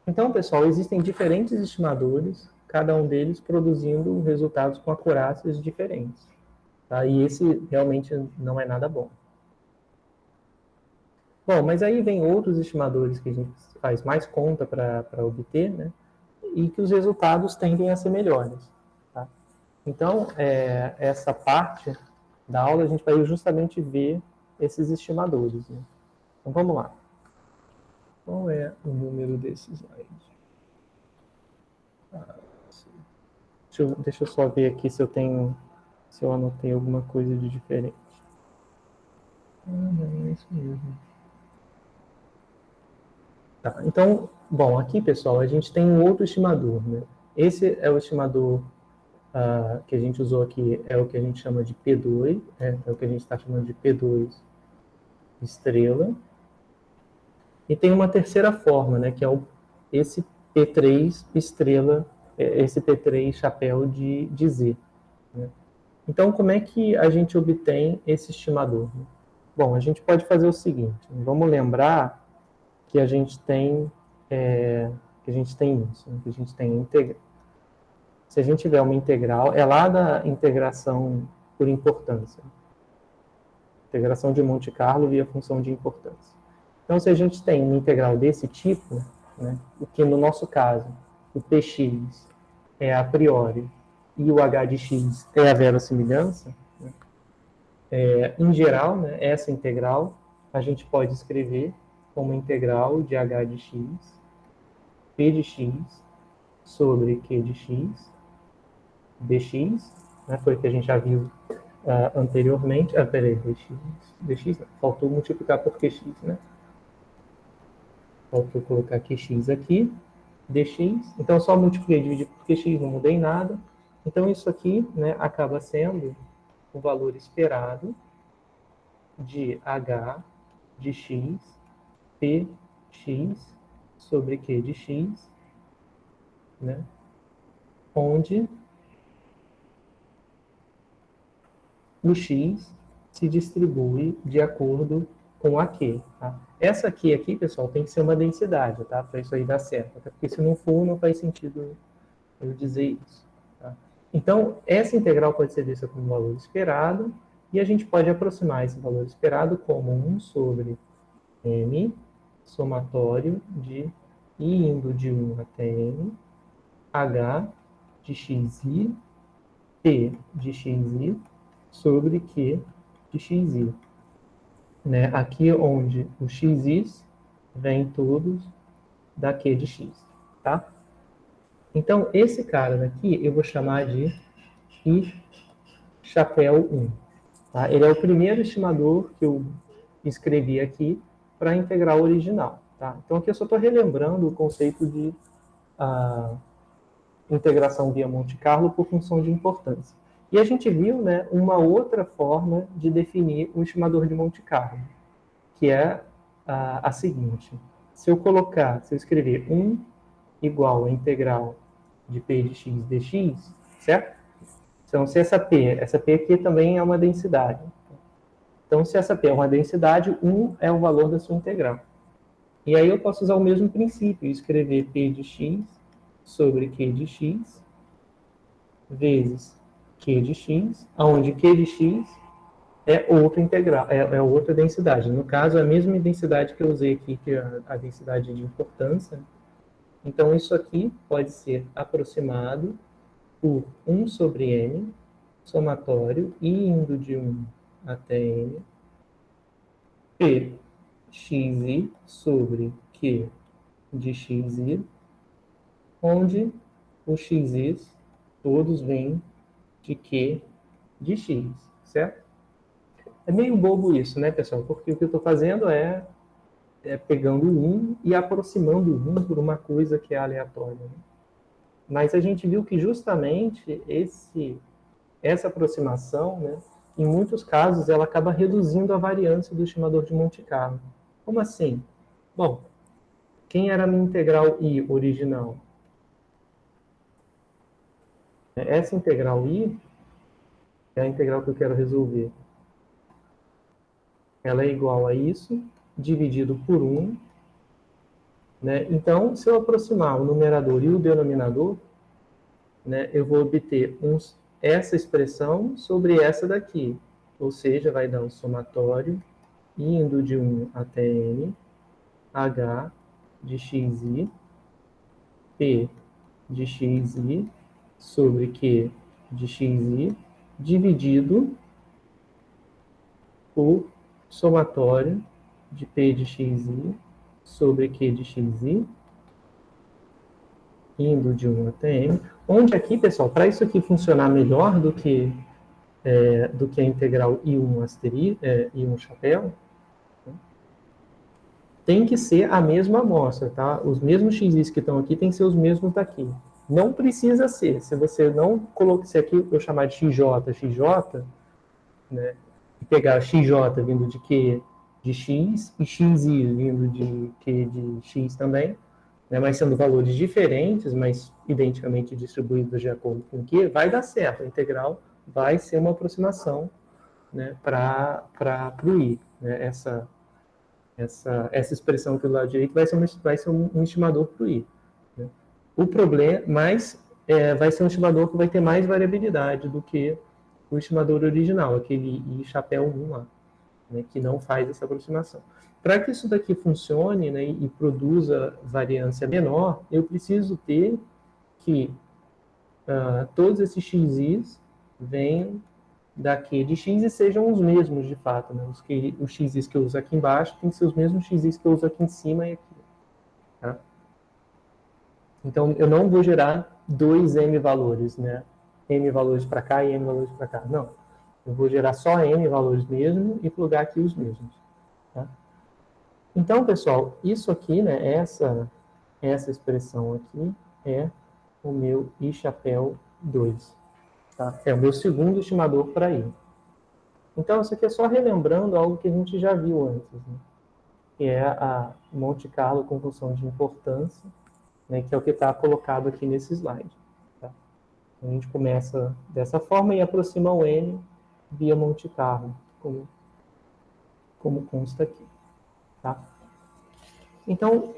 Então, pessoal, existem diferentes estimadores, cada um deles produzindo resultados com acurácias diferentes. Tá? E esse realmente não é nada bom. Bom, mas aí vem outros estimadores que a gente faz mais conta para obter, né? E que os resultados tendem a ser melhores. Tá? Então, essa parte da aula a gente vai justamente ver esses estimadores. Né? Então, vamos lá. Qual é o número desse slide? Deixa eu só ver aqui se eu anotei alguma coisa de diferente. Não, é isso mesmo. Tá, então, bom, aqui, pessoal, a gente tem um outro estimador, né? Esse é o estimador que a gente usou aqui, é o que a gente chama de P2, é o que a gente está chamando de P2 estrela. E tem uma terceira forma, né, que é esse P3 estrela, esse P3 chapéu de Z. Né? Então, como é que a gente obtém esse estimador? Bom, a gente pode fazer o seguinte, vamos lembrar que a gente tem, isso, né? Que a gente tem integral. Se a gente tiver uma integral, é lá da integração por importância. Integração de Monte Carlo via função de importância. Então, se a gente tem uma integral desse tipo, né, o que no nosso caso, o px é a priori e o h de x é a verossimilhança, né, em geral, né, essa integral a gente pode escrever como integral de h de x, p de x sobre q de x, dx, né, foi o que a gente já viu anteriormente. Peraí, dx não, faltou multiplicar por qx, né? Faltou colocar qx aqui, dx, então só multipliquei e dividi por qx, não mudei nada. Então isso aqui, né, acaba sendo o valor esperado de h de x, px sobre q de x, né, onde o x se distribui de acordo com a Q. Tá? Essa Q aqui, pessoal, tem que ser uma densidade, tá? Para isso aí dar certo. Até porque se não for, não faz sentido eu dizer isso. Tá? Então, essa integral pode ser vista como valor esperado, e a gente pode aproximar esse valor esperado como 1 sobre m, somatório de i indo de 1 até m, h de xi, p de xi, sobre q de xi. Né? Aqui onde os xis vêm todos da q de x. Tá? Então, esse cara daqui eu vou chamar de I chapéu 1. Tá? Ele é o primeiro estimador que eu escrevi aqui para a integral original. Tá? Então, aqui eu só estou relembrando o conceito de integração via Monte Carlo por função de importância. E a gente viu, né, uma outra forma de definir o estimador de Monte Carlo, que é a seguinte. Se eu escrever 1 igual a integral de p de x dx, certo? Então, se essa p aqui também é uma densidade. Então, se essa p é uma densidade, 1 é o valor da sua integral. E aí eu posso usar o mesmo princípio, escrever p de x sobre q de x vezes q de x, onde q de x é outra integral, é outra densidade. No caso, é a mesma densidade que eu usei aqui, que é a densidade de importância. Então, isso aqui pode ser aproximado por 1 sobre m, somatório, i indo de 1 até m, p xi sobre q de xi, onde os xis todos vêm de q de x, certo? É meio bobo isso, né, pessoal? Porque o que eu estou fazendo é pegando o 1 e aproximando o 1 por uma coisa que é aleatória. Né? Mas a gente viu que justamente essa aproximação, né, em muitos casos, ela acaba reduzindo a variância do estimador de Monte Carlo. Como assim? Bom, quem era a minha integral I original? Essa integral I é a integral que eu quero resolver. Ela é igual a isso, dividido por 1. Né? Então, se eu aproximar o numerador e o denominador, né, eu vou obter essa expressão sobre essa daqui. Ou seja, vai dar um somatório indo de 1 até n, h de xi, p de xi sobre q de xi, dividido por somatório de p de xi sobre q de xi, indo de 1 até m, onde aqui, pessoal, para isso aqui funcionar melhor do que a integral I1 I1 chapéu, né, tem que ser a mesma amostra, tá? Os mesmos xis que estão aqui tem que ser os mesmos daqui. Não precisa ser. Se você não colocar, se aqui eu chamar de xj, né, e pegar xj vindo de Q de x, e xi vindo de q de x também, né, mas sendo valores diferentes, mas identicamente distribuídos de acordo com q, vai dar certo. A integral vai ser uma aproximação, né, para o i. Né, essa expressão aqui do lado direito vai ser um estimador para o i. Né. O problema, mas vai ser um estimador que vai ter mais variabilidade do que o estimador original, aquele i chapéu 1 lá, né, que não faz essa aproximação. Para que isso daqui funcione, né, e produza variância menor, eu preciso ter que todos esses xis venham daqui de x e sejam os mesmos de fato. Né? Os xis que eu uso aqui embaixo tem que ser os mesmos xis que eu uso aqui em cima e aqui. Tá? Então, eu não vou gerar dois m valores, né? M valores para cá e m valores para cá. Não. Eu vou gerar só m valores mesmo e plugar aqui os mesmos. Tá? Então, pessoal, isso aqui, né, essa expressão aqui é o meu i chapéu 2. Tá? É o meu segundo estimador para i. Então, isso aqui é só relembrando algo que a gente já viu antes, né? Que é a Monte Carlo com função de importância, né, que é o que está colocado aqui nesse slide. Tá? A gente começa dessa forma e aproxima o n via Monte Carlo, como consta aqui. Tá? Então,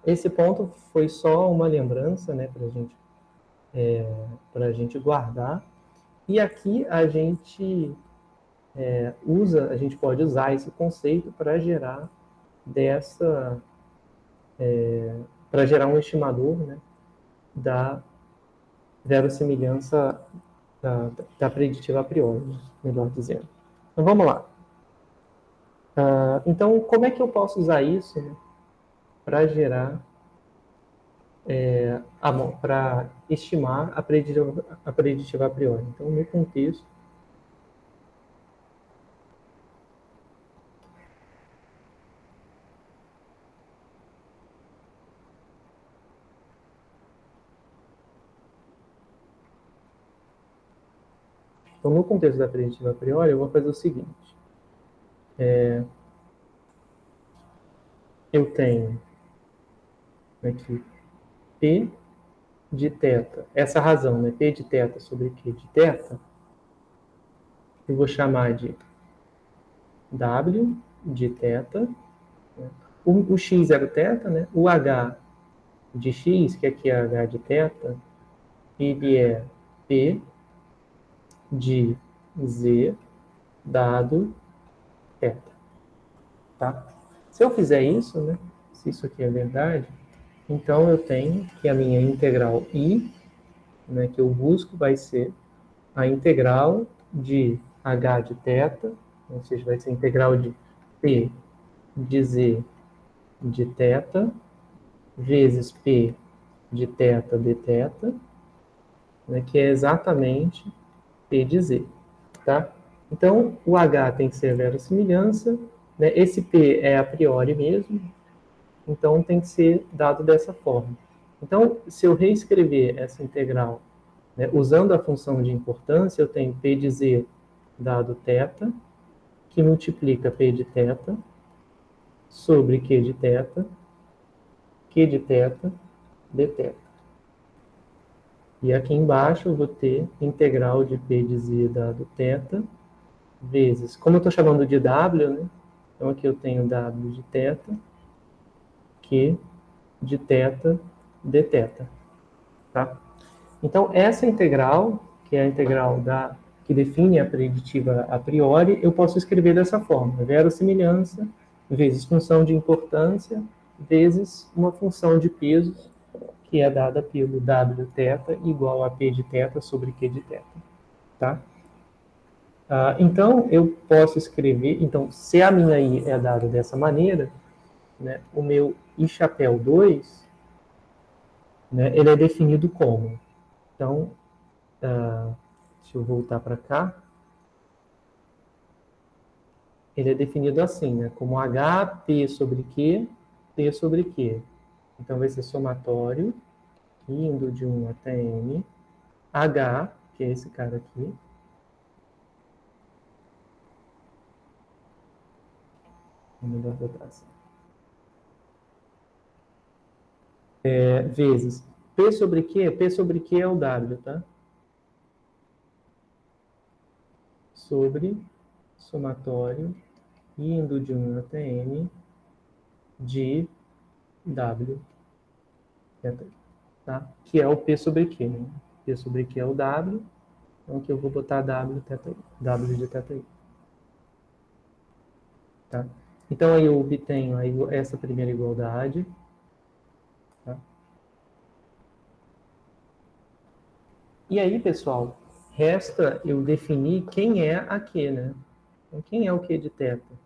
esse ponto foi só uma lembrança, né, para a gente guardar. E aqui a gente a gente pode usar esse conceito para gerar para gerar um estimador, né, da verossimilhança da preditiva a priori, melhor dizendo. Então, vamos lá. Então, como é que eu posso usar isso, né, para gerar, para estimar a preditiva a priori? Então, no contexto, da preditiva a priori, eu vou fazer o seguinte. Eu tenho aqui P de θ, essa razão, né, P de θ sobre Q de θ, eu vou chamar de W de θ, né? O x era o θ, né? O h de x, que aqui é h de θ, ele é P de z dado θ. Tá? Se eu fizer isso, né, se isso aqui é verdade, então eu tenho que a minha integral i, né, que eu busco, vai ser a integral de h de θ, ou seja, vai ser a integral de P de z de θ, vezes P de θ de θ, né, que é exatamente P de z. Tá? Então, o H tem que ser a verossimilhança, né? Esse P é a priori mesmo, então tem que ser dado dessa forma. Então, se eu reescrever essa integral, né, usando a função de importância, eu tenho P de z dado θ, que multiplica P de θ sobre Q de θ, Q de θ dθ. E aqui embaixo eu vou ter integral de P de z dado θ, vezes, como eu estou chamando de W, né? Então aqui eu tenho W de θ, Q de θ dθ. Tá? Então essa integral, que é a integral que define a preditiva a priori, eu posso escrever dessa forma: verossimilhança vezes função de importância vezes uma função de pesos, que é dada pelo W θ igual a P de θ sobre Q de θ. Tá? Então, eu posso escrever... Então, se a minha i é dada dessa maneira, né, o meu i chapéu 2, né, ele é definido como? Então, deixa eu voltar para cá. Ele é definido assim, né, como HP sobre Q, P sobre Q. Então, vai ser somatório, indo de 1 até n, H, que é esse cara aqui, melhor botar assim. Vezes P sobre Q, P sobre Q é o W, tá? Sobre somatório indo de 1 até N de W, tá? Que é o P sobre Q, né? P sobre Q é o W, então aqui eu vou botar W, teta I, W de teta I. Tá? Então aí eu obtenho essa primeira igualdade, tá? E aí, pessoal, resta eu definir quem é a Q, né? Então, quem é o Q de teta?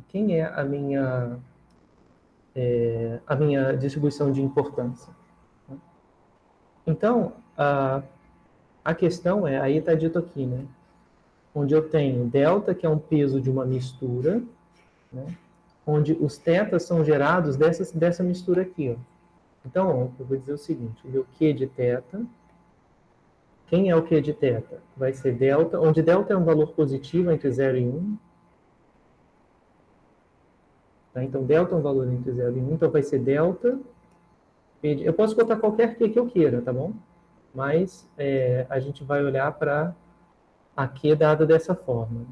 Quem é a minha distribuição de importância? Então, a questão é, aí está dito aqui, né? Onde eu tenho delta, que é um peso de uma mistura, né? Onde os tetas são gerados dessa mistura aqui, ó. Então, eu vou dizer o seguinte, o meu Q de teta, quem é o Q de teta? Vai ser delta, onde delta é um valor positivo entre 0 e 1. Tá? Então, delta é um valor entre 0 e 1, então vai ser delta. Eu posso botar qualquer Q que eu queira, tá bom? Mas a gente vai olhar para a Q dada dessa forma.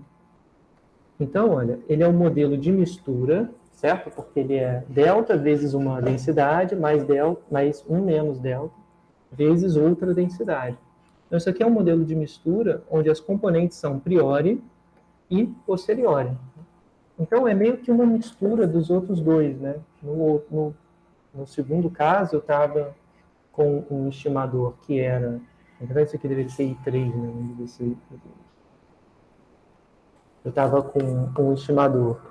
Então, olha, ele é um modelo de mistura, certo? Porque ele é delta vezes uma densidade, mais 1 menos delta, vezes outra densidade. Então, isso aqui é um modelo de mistura onde as componentes são priori e posteriori. Então, é meio que uma mistura dos outros dois, né? No segundo caso, eu estava com um estimador que era... Na verdade, isso aqui deveria ser I3, né? Não deveria ser I3. Eu estava com um estimador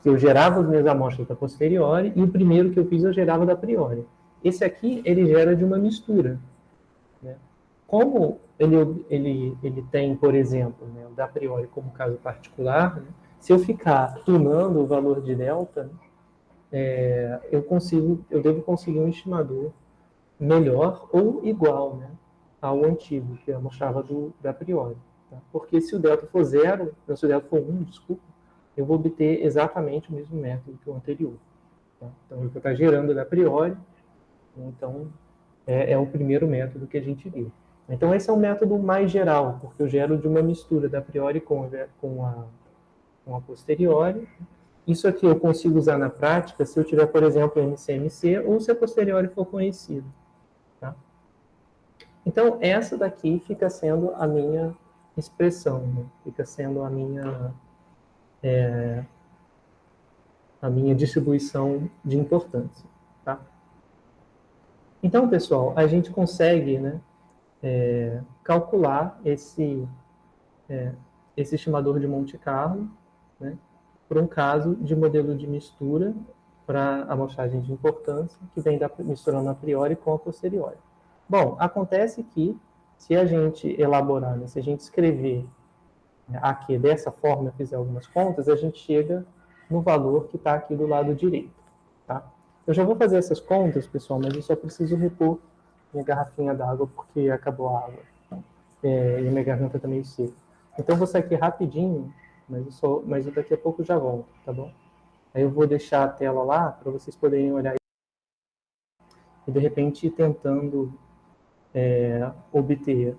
que eu gerava as minhas amostras da posteriori e o primeiro que eu fiz eu gerava da priori. Esse aqui, ele gera de uma mistura, né? Como ele tem, por exemplo, né, o da priori como caso particular, né, se eu ficar tunando o valor de delta, eu devo conseguir um estimador melhor ou igual, né, ao antigo, que eu mostrava da priori. Tá? Porque se o delta for 0, se o delta for 1, desculpa, eu vou obter exatamente o mesmo método que o anterior. Tá? Então, eu vou estar gerando da priori, então é o primeiro método que a gente viu. Então, esse é o método mais geral, porque eu gero de uma mistura da priori com a posteriori. Isso aqui eu consigo usar na prática se eu tiver, por exemplo, MCMC ou se a posteriori for conhecida. Tá? Então, essa daqui fica sendo a minha expressão, né? Fica sendo a minha distribuição de importância. Tá? Então, pessoal, a gente consegue, né, calcular esse estimador de Monte Carlo, né, por um caso de modelo de mistura para amostragem de importância, que vem misturando a priori com a posteriori. Bom, acontece que, se a gente elaborar, né, se a gente escrever aqui dessa forma, fizer algumas contas, a gente chega no valor que está aqui do lado direito. Tá? Eu já vou fazer essas contas, pessoal, mas eu só preciso repor minha garrafinha d'água porque acabou a água. E minha garganta está meio seca. Então eu vou sair aqui rapidinho, mas daqui a pouco eu já volto, tá bom? Aí eu vou deixar a tela lá para vocês poderem olhar e de repente ir tentando obter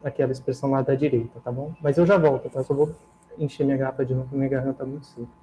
aquela expressão lá da direita, tá bom? Mas eu já volto, tá? Só vou encher minha garrafa de novo, porque minha garganta está muito seca.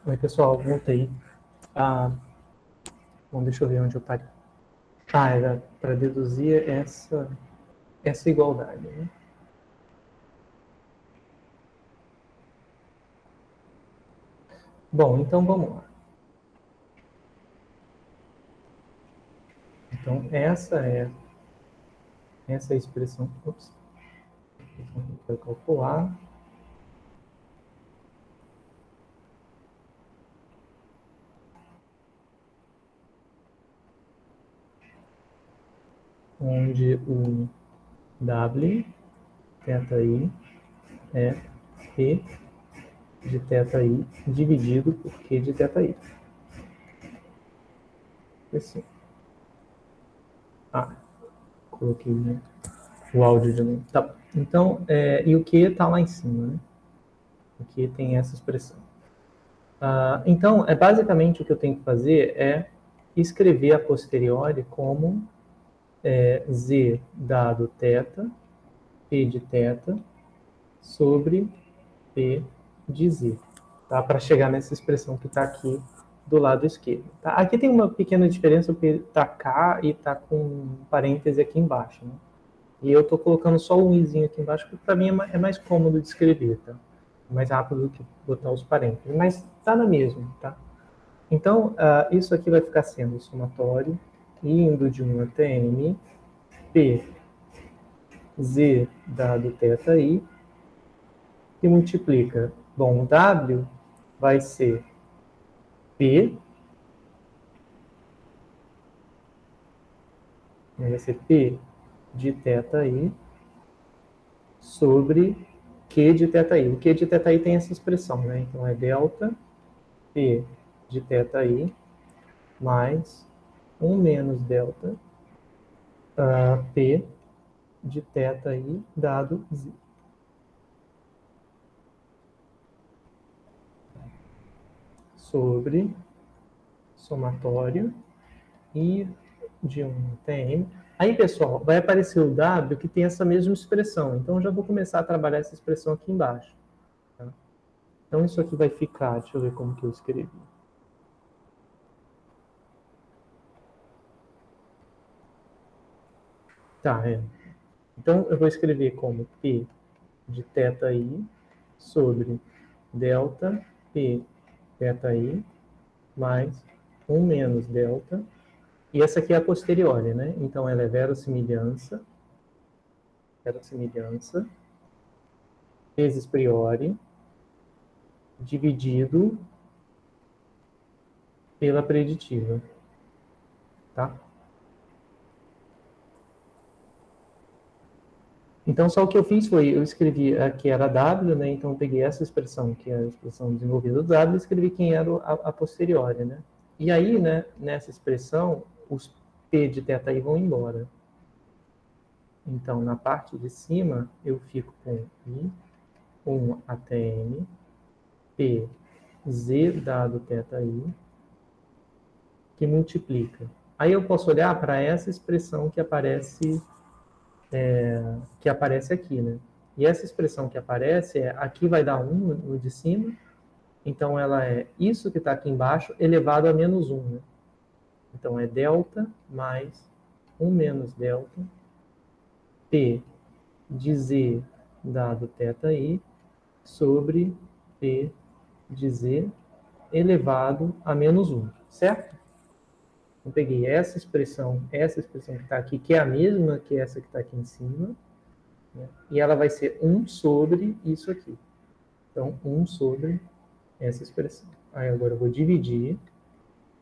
Oi, pessoal, voltei. Bom, deixa eu ver onde eu parei. Era para deduzir essa igualdade, né? Bom, então vamos lá. Então, essa é a expressão. Ops. Vou calcular. Onde o W, θi, é P de θi dividido por Q de θi. Assim. Coloquei, né, o áudio de novo. Tá. Então, e o Q está lá em cima, né? O Q tem essa expressão. Então, basicamente o que eu tenho que fazer é escrever a posteriori como Z dado θ, P de θ, sobre P de Z, tá? Para chegar nessa expressão que está aqui do lado esquerdo. Tá? Aqui tem uma pequena diferença, porque está K e está com parêntese aqui embaixo, né? E eu estou colocando só o izinho aqui embaixo, porque para mim é mais cômodo de escrever, tá? Mais rápido do que botar os parênteses, mas está na mesma, tá? Então, isso aqui vai ficar sendo o somatório, indo de 1 até n, P, Z dado θi, que multiplica. Bom, o W vai ser P, de θi sobre Q de θi. O Q de θi tem essa expressão, né? Então, é delta P de θi mais 1 menos delta P de θi dado Z. Sobre somatório I de 1 até n. Aí, pessoal, vai aparecer o W que tem essa mesma expressão. Então, eu já vou começar a trabalhar essa expressão aqui embaixo. Tá? Então, isso aqui vai ficar... Deixa eu ver como que eu escrevi. Tá, Então, eu vou escrever como P de θi sobre delta P θi mais 1 menos delta. E essa aqui é a posteriori, né? Então, ela é verossimilhança, vezes priori, dividido pela preditiva, tá? Então, só o que eu fiz foi, eu escrevi aqui era W, né? Então, eu peguei essa expressão, que é a expressão desenvolvida do W, e escrevi quem era a posteriori, né? E aí, né, nessa expressão, os P de θi vão embora. Então, na parte de cima, eu fico com I, 1 até N, P, Z dado θi, que multiplica. Aí eu posso olhar para essa expressão que aparece aqui, né? E essa expressão que aparece aqui vai dar 1 no de cima, então ela é isso que está aqui embaixo elevado a menos 1, né? Então é delta mais 1 menos delta P de Z dado θi sobre P de Z elevado a menos 1, certo? Eu peguei essa expressão que está aqui, que é a mesma que essa que está aqui em cima, né? E ela vai ser 1 sobre isso aqui. Então, 1 sobre essa expressão. Aí agora eu vou dividir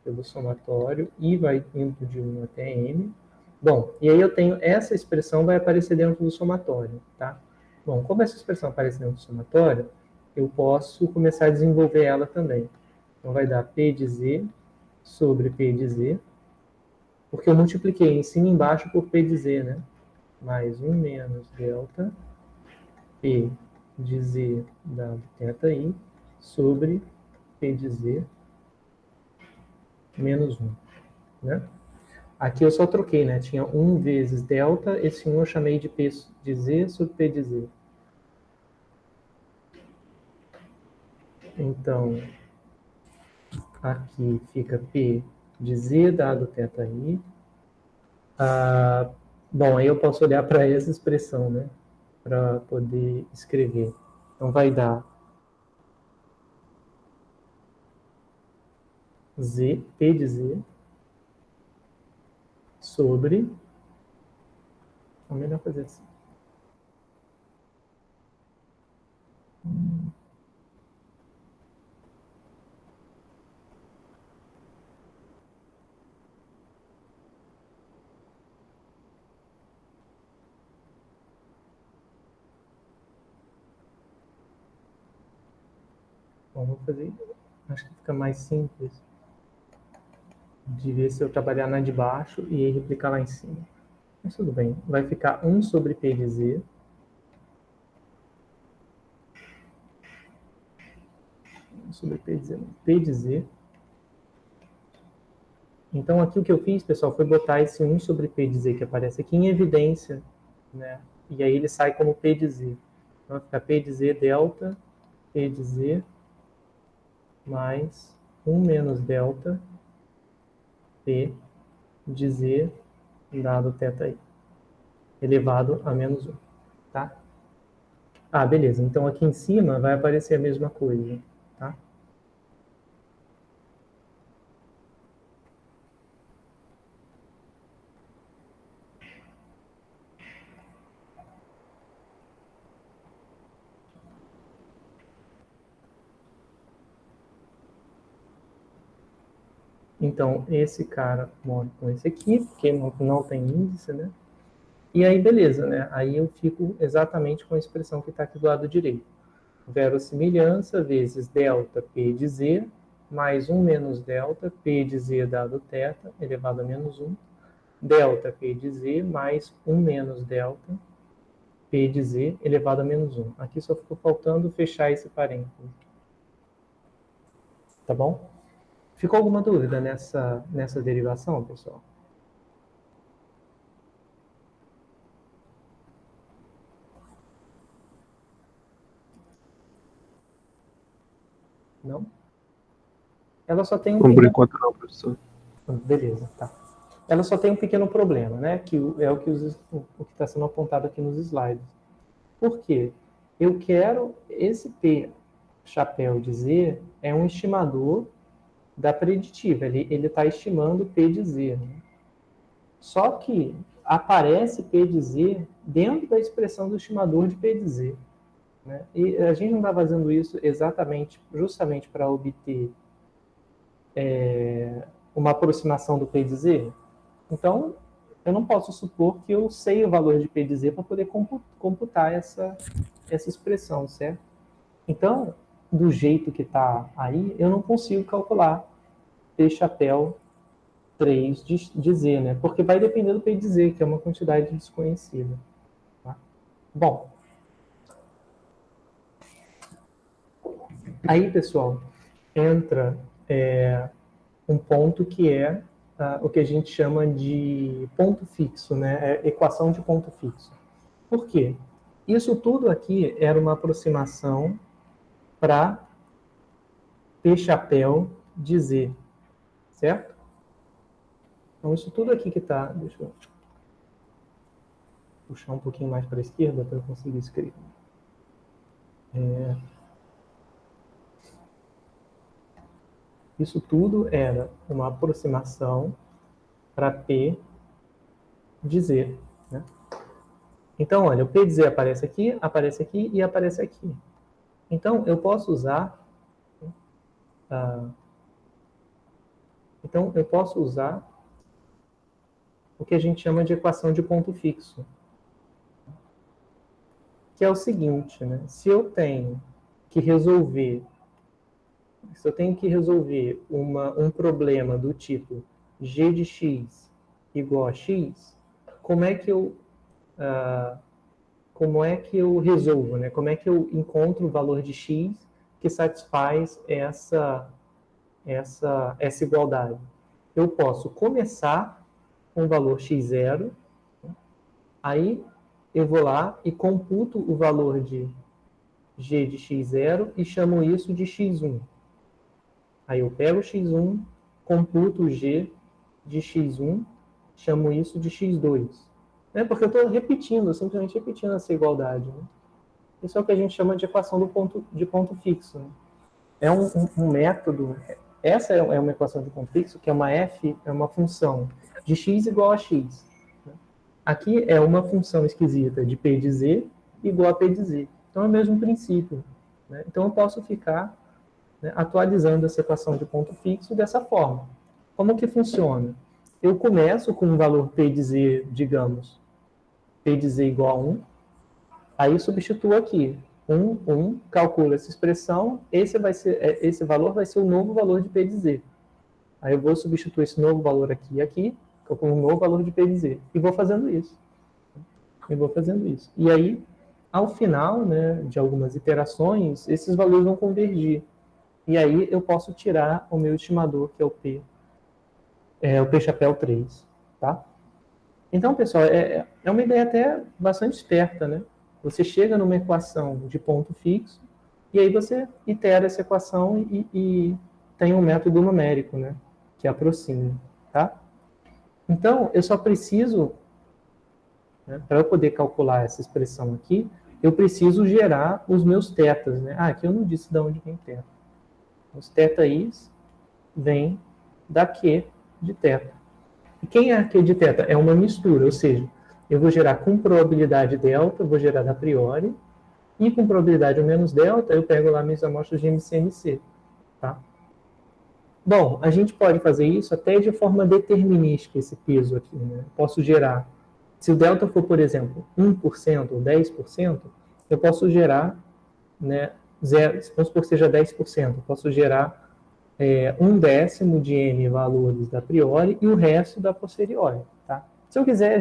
pelo somatório, e vai indo de 1 até n. Bom, e aí eu tenho essa expressão vai aparecer dentro do somatório, tá? Bom, como essa expressão aparece dentro do somatório, eu posso começar a desenvolver ela também. Então, vai dar P de Z sobre P de Z, porque eu multipliquei em cima e embaixo por P de Z, né? Mais 1 menos delta P de Z dado θi sobre P de Z menos 1, né? Aqui eu só troquei, né? Tinha 1 vezes delta, esse 1 eu chamei de P de Z sobre P de Z. Então, aqui fica P de Z dado θi. Bom, aí eu posso olhar para essa expressão, né? Para poder escrever. Então, vai dar Z, P de Z, sobre... É melhor fazer assim. Bom, vou fazer... Acho que fica mais simples de ver se eu trabalhar na de baixo e replicar lá em cima. Mas tudo bem. Vai ficar 1 sobre P de Z. Sobre P de Z. P de Z. Então, aqui o que eu fiz, pessoal, foi botar esse 1 sobre P de Z que aparece aqui em evidência, né? E aí ele sai como P de Z. Então, vai ficar P de Z delta, P de Z, mais 1 menos delta, P de Z, dado θi, elevado a menos 1, tá? Beleza. Então, aqui em cima vai aparecer a mesma coisa, tá? Então, esse cara mora com esse aqui, porque não tem índice, né? E aí, beleza, né? Aí eu fico exatamente com a expressão que está aqui do lado direito. Verossimilhança vezes delta P de Z, mais 1 menos delta P de Z dado θ, elevado a menos 1, delta P de Z, mais 1 menos delta P de Z, elevado a menos 1. Aqui só ficou faltando fechar esse parênteses. Tá bom? Ficou alguma dúvida nessa derivação, pessoal? Não? Ela só tem um Por pequeno... enquanto não, professor. Beleza, tá. Ela só tem um pequeno problema, né? Que é o que está sendo apontado aqui nos slides. Por quê? Eu quero esse P chapéu de Z é um estimador da preditiva. Ele está estimando P de Z. Né? Só que aparece P de Z dentro da expressão do estimador de P de Z. Né? E a gente não está fazendo isso justamente para obter uma aproximação do P de Z. Então, eu não posso supor que eu sei o valor de P de Z para poder computar essa expressão, certo? Então, do jeito que está aí, eu não consigo calcular P chapéu 3 de Z, né? Porque vai depender do P de Z, que é uma quantidade desconhecida. Tá? Bom, aí, pessoal, entra um ponto que é o que a gente chama de ponto fixo, né? Equação de ponto fixo. Por quê? Isso tudo aqui era uma aproximação para P chapéu de Z, certo? Então, isso tudo aqui que está... Deixa eu puxar um pouquinho mais para a esquerda para eu conseguir escrever. Isso tudo era uma aproximação para P de Z. Né? Então, olha, o P de Z aparece aqui e aparece aqui. Então, eu posso usar... o que a gente chama de equação de ponto fixo. Que é o seguinte, né? Se eu tenho que resolver um problema do tipo g de x igual a x, como é que eu resolvo, né? Como é que eu encontro o valor de x que satisfaz essa igualdade? Eu posso começar com o valor x0, aí eu vou lá e computo o valor de g de x0 e chamo isso de x1. Aí eu pego x1, computo o g de x1, chamo isso de x2. Né? Porque eu estou repetindo, simplesmente repetindo essa igualdade. Né? Isso é o que a gente chama de equação de ponto fixo. Né? É um método, essa é uma equação de ponto fixo, que é uma f, é uma função de x igual a x. Né? Aqui é uma função esquisita de p de z igual a p de z. Então é o mesmo princípio. Né? Então eu posso ficar, né, atualizando essa equação de ponto fixo dessa forma. Como que funciona? Eu começo com um valor p de z, digamos, p de z igual a 1, aí substituo aqui, 1, calculo essa expressão, esse valor vai ser o novo valor de p de z. Aí eu vou substituir esse novo valor aqui e aqui, calculo um novo valor de p de z, e vou fazendo isso. E aí, ao final, né, de algumas iterações, esses valores vão convergir. E aí eu posso tirar o meu estimador, que é o P chapéu 3, tá? Então, pessoal, é uma ideia até bastante esperta, né? Você chega numa equação de ponto fixo, e aí você itera essa equação e tem um método numérico, né? Que aproxima, tá? Então, eu só preciso, né, para eu poder calcular essa expressão aqui, eu preciso gerar os meus tetas, né? Ah, aqui eu não disse de onde vem teta. Os tetais vêm da Q de teta. E quem é a Q de teta? É uma mistura, ou seja, eu vou gerar com probabilidade delta, vou gerar a priori, e com probabilidade menos delta, eu pego lá minhas amostras de MCMC. Tá? Bom, a gente pode fazer isso até de forma determinística, esse peso aqui. Né? Posso gerar, se o delta for, por exemplo, 1% ou 10%, eu posso gerar, né, vamos supor que seja 10%, eu posso gerar 1/10 de n valores da priori e o resto da posteriori. Tá? Se eu quiser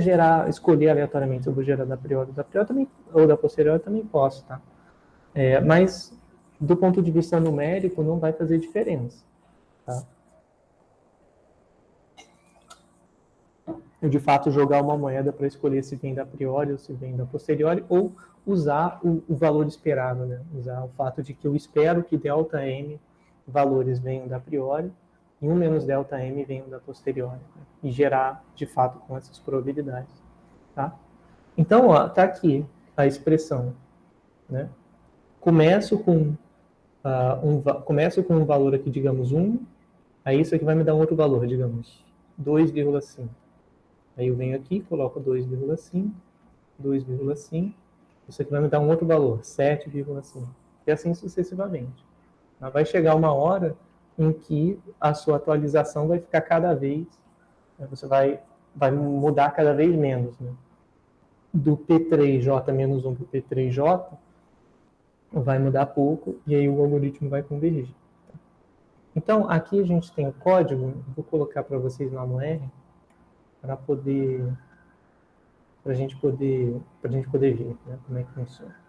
escolher aleatoriamente se eu vou gerar da priori também, ou da posteriori, também posso. Tá? Mas, do ponto de vista numérico, não vai fazer diferença. Tá? Eu, de fato, jogar uma moeda para escolher se vem da priori ou se vem da posteriori, ou usar o valor esperado, né? Usar o fato de que eu espero que ΔM valores venham da priori e 1 menos ΔM venham da posteriori. Né? E gerar, de fato, com essas probabilidades. Tá? Então, está aqui a expressão. Né? Começo com um valor aqui, digamos, 1, aí isso aqui vai me dar um outro valor, digamos, 2,5. Aí eu venho aqui, coloco 2,5, 2,5. Isso aqui vai me dar um outro valor, 7,5. E assim sucessivamente. Vai chegar uma hora em que a sua atualização vai ficar cada vez, você vai mudar cada vez menos. Né? Do P3J menos 1 para o P3J, vai mudar pouco, e aí o algoritmo vai convergir. Então, aqui a gente tem o código, vou colocar para vocês lá no R, para a gente poder ver, né, como é que funciona.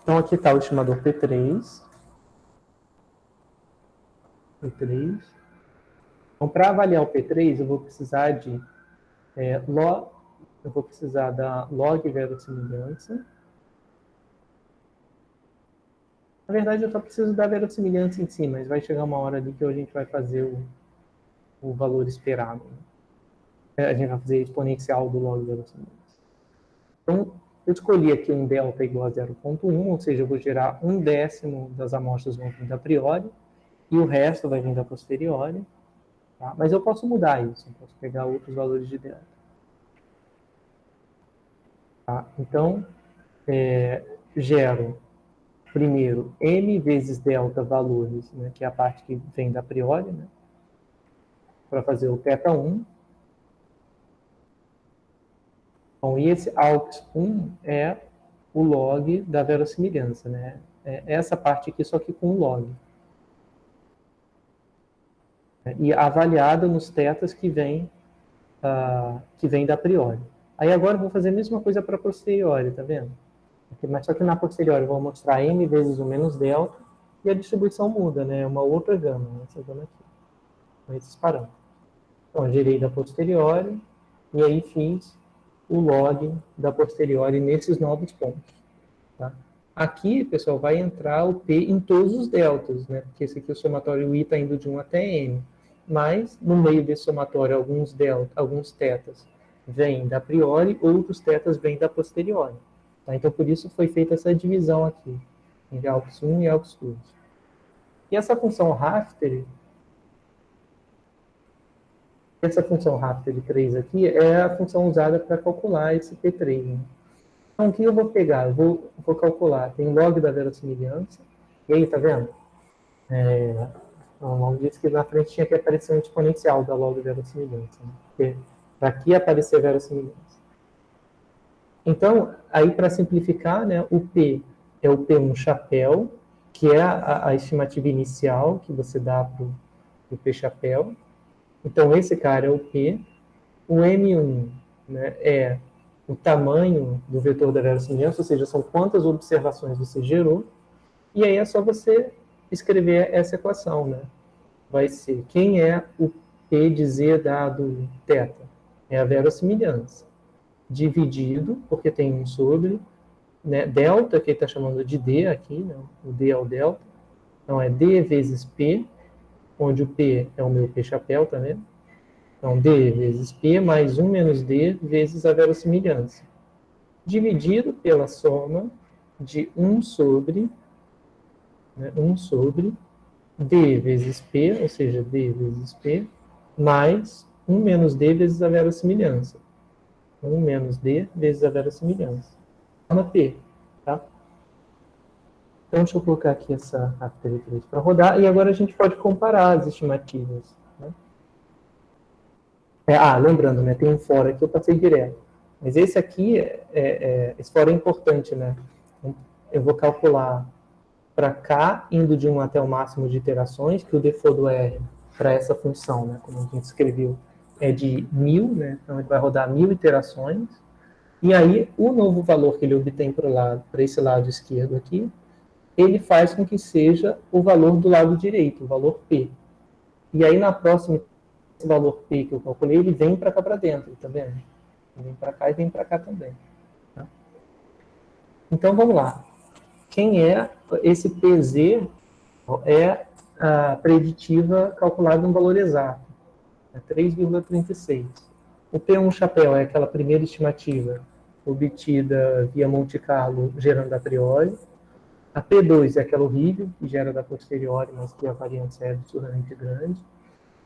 Então aqui está o estimador P3. Então, para avaliar o P3, eu vou precisar da log verossimilhança. Na verdade, eu só preciso da verossimilhança em si, mas vai chegar uma hora ali que a gente vai fazer o valor esperado. A gente vai fazer exponencial do log verossimilhança. Então, eu escolhi aqui um delta igual a 0,1, ou seja, eu vou gerar 1/10 das amostras vão vir da priori, e o resto vai vir da posteriori. Tá? Mas eu posso mudar isso, eu posso pegar outros valores de delta. Tá? Então, gero primeiro m vezes delta valores, né, que é a parte que vem da priori, né, para fazer o θ1. Bom, e esse AUX1 é o log da verossimilhança, né? É essa parte aqui, só que com log. E avaliada nos tetas que vem da priori. Aí agora eu vou fazer a mesma coisa para posteriori, tá vendo? Mas só que na posteriori eu vou mostrar m vezes o menos delta e a distribuição muda, né? É uma outra gama, né? Essa gama aqui, com esses parâmetros. Então, eu gerei da posteriori e aí fiz o log da posteriori nesses novos pontos. Tá? Aqui, pessoal, vai entrar o P em todos os deltas, né? Porque esse aqui, o somatório I está indo de 1 até N. Mas, no meio desse somatório, alguns tetas vêm da priori, outros tetas vêm da posteriori. Tá? Então, por isso foi feita essa divisão aqui, entre AUX 1 e AUX 2. E essa função Raftery, de 3 aqui, é a função usada para calcular esse P3. Né? Então, o que eu vou pegar? Eu vou calcular, tem o log da verossimilhança, e aí, tá vendo? O log disse que na frente tinha que aparecer um exponencial da log da verossimilhança, né? Porque para aqui aparecer verossimilhança. Então, aí para simplificar, né, o P é o P1 chapéu, que é a estimativa inicial que você dá para o P chapéu. Então, esse cara é o P. O M1, né, é o tamanho do vetor da verossimilhança, ou seja, são quantas observações você gerou. E aí é só você escrever essa equação, né? Vai ser quem é o P de Z dado θ? É a verossimilhança. Dividido, porque tem 1 sobre, né, delta, que ele está chamando de D aqui, né, o D é o delta. Então, é D vezes P, onde o P é o meu P chapéu, tá vendo? Então, D vezes P mais 1 menos D vezes a verossimilhança. Dividido pela soma de 1 sobre, né, 1 sobre D vezes P, ou seja, D vezes P, mais 1 menos D vezes a verossimilhança. 1 menos D vezes a verossimilhança. Forma P, tá? Então, deixa eu colocar aqui essa Raftery para rodar, e agora a gente pode comparar as estimativas. Né? Lembrando, né, tem um fora aqui, eu passei direto. Mas esse aqui, esse fora é importante, né? Eu vou calcular para cá, indo de 1 até o máximo de iterações, que o default do R para essa função, né, como a gente escreveu, é de 1000, né? Então ele vai rodar 1000 iterações. E aí, o novo valor que ele obtém para esse lado esquerdo aqui, ele faz com que seja o valor do lado direito, o valor P. E aí, na próxima, esse valor P que eu calculei, ele vem para cá para dentro, tá vendo? Vem para cá e vem para cá também. Tá? Então, vamos lá. Quem é esse PZ? É a preditiva calculada em valor exato, é 3,36. O P1 chapéu é aquela primeira estimativa obtida via Monte Carlo gerando a priori. A P2 é aquela horrível, que gera da posteriori, mas que a variância é absurdamente grande.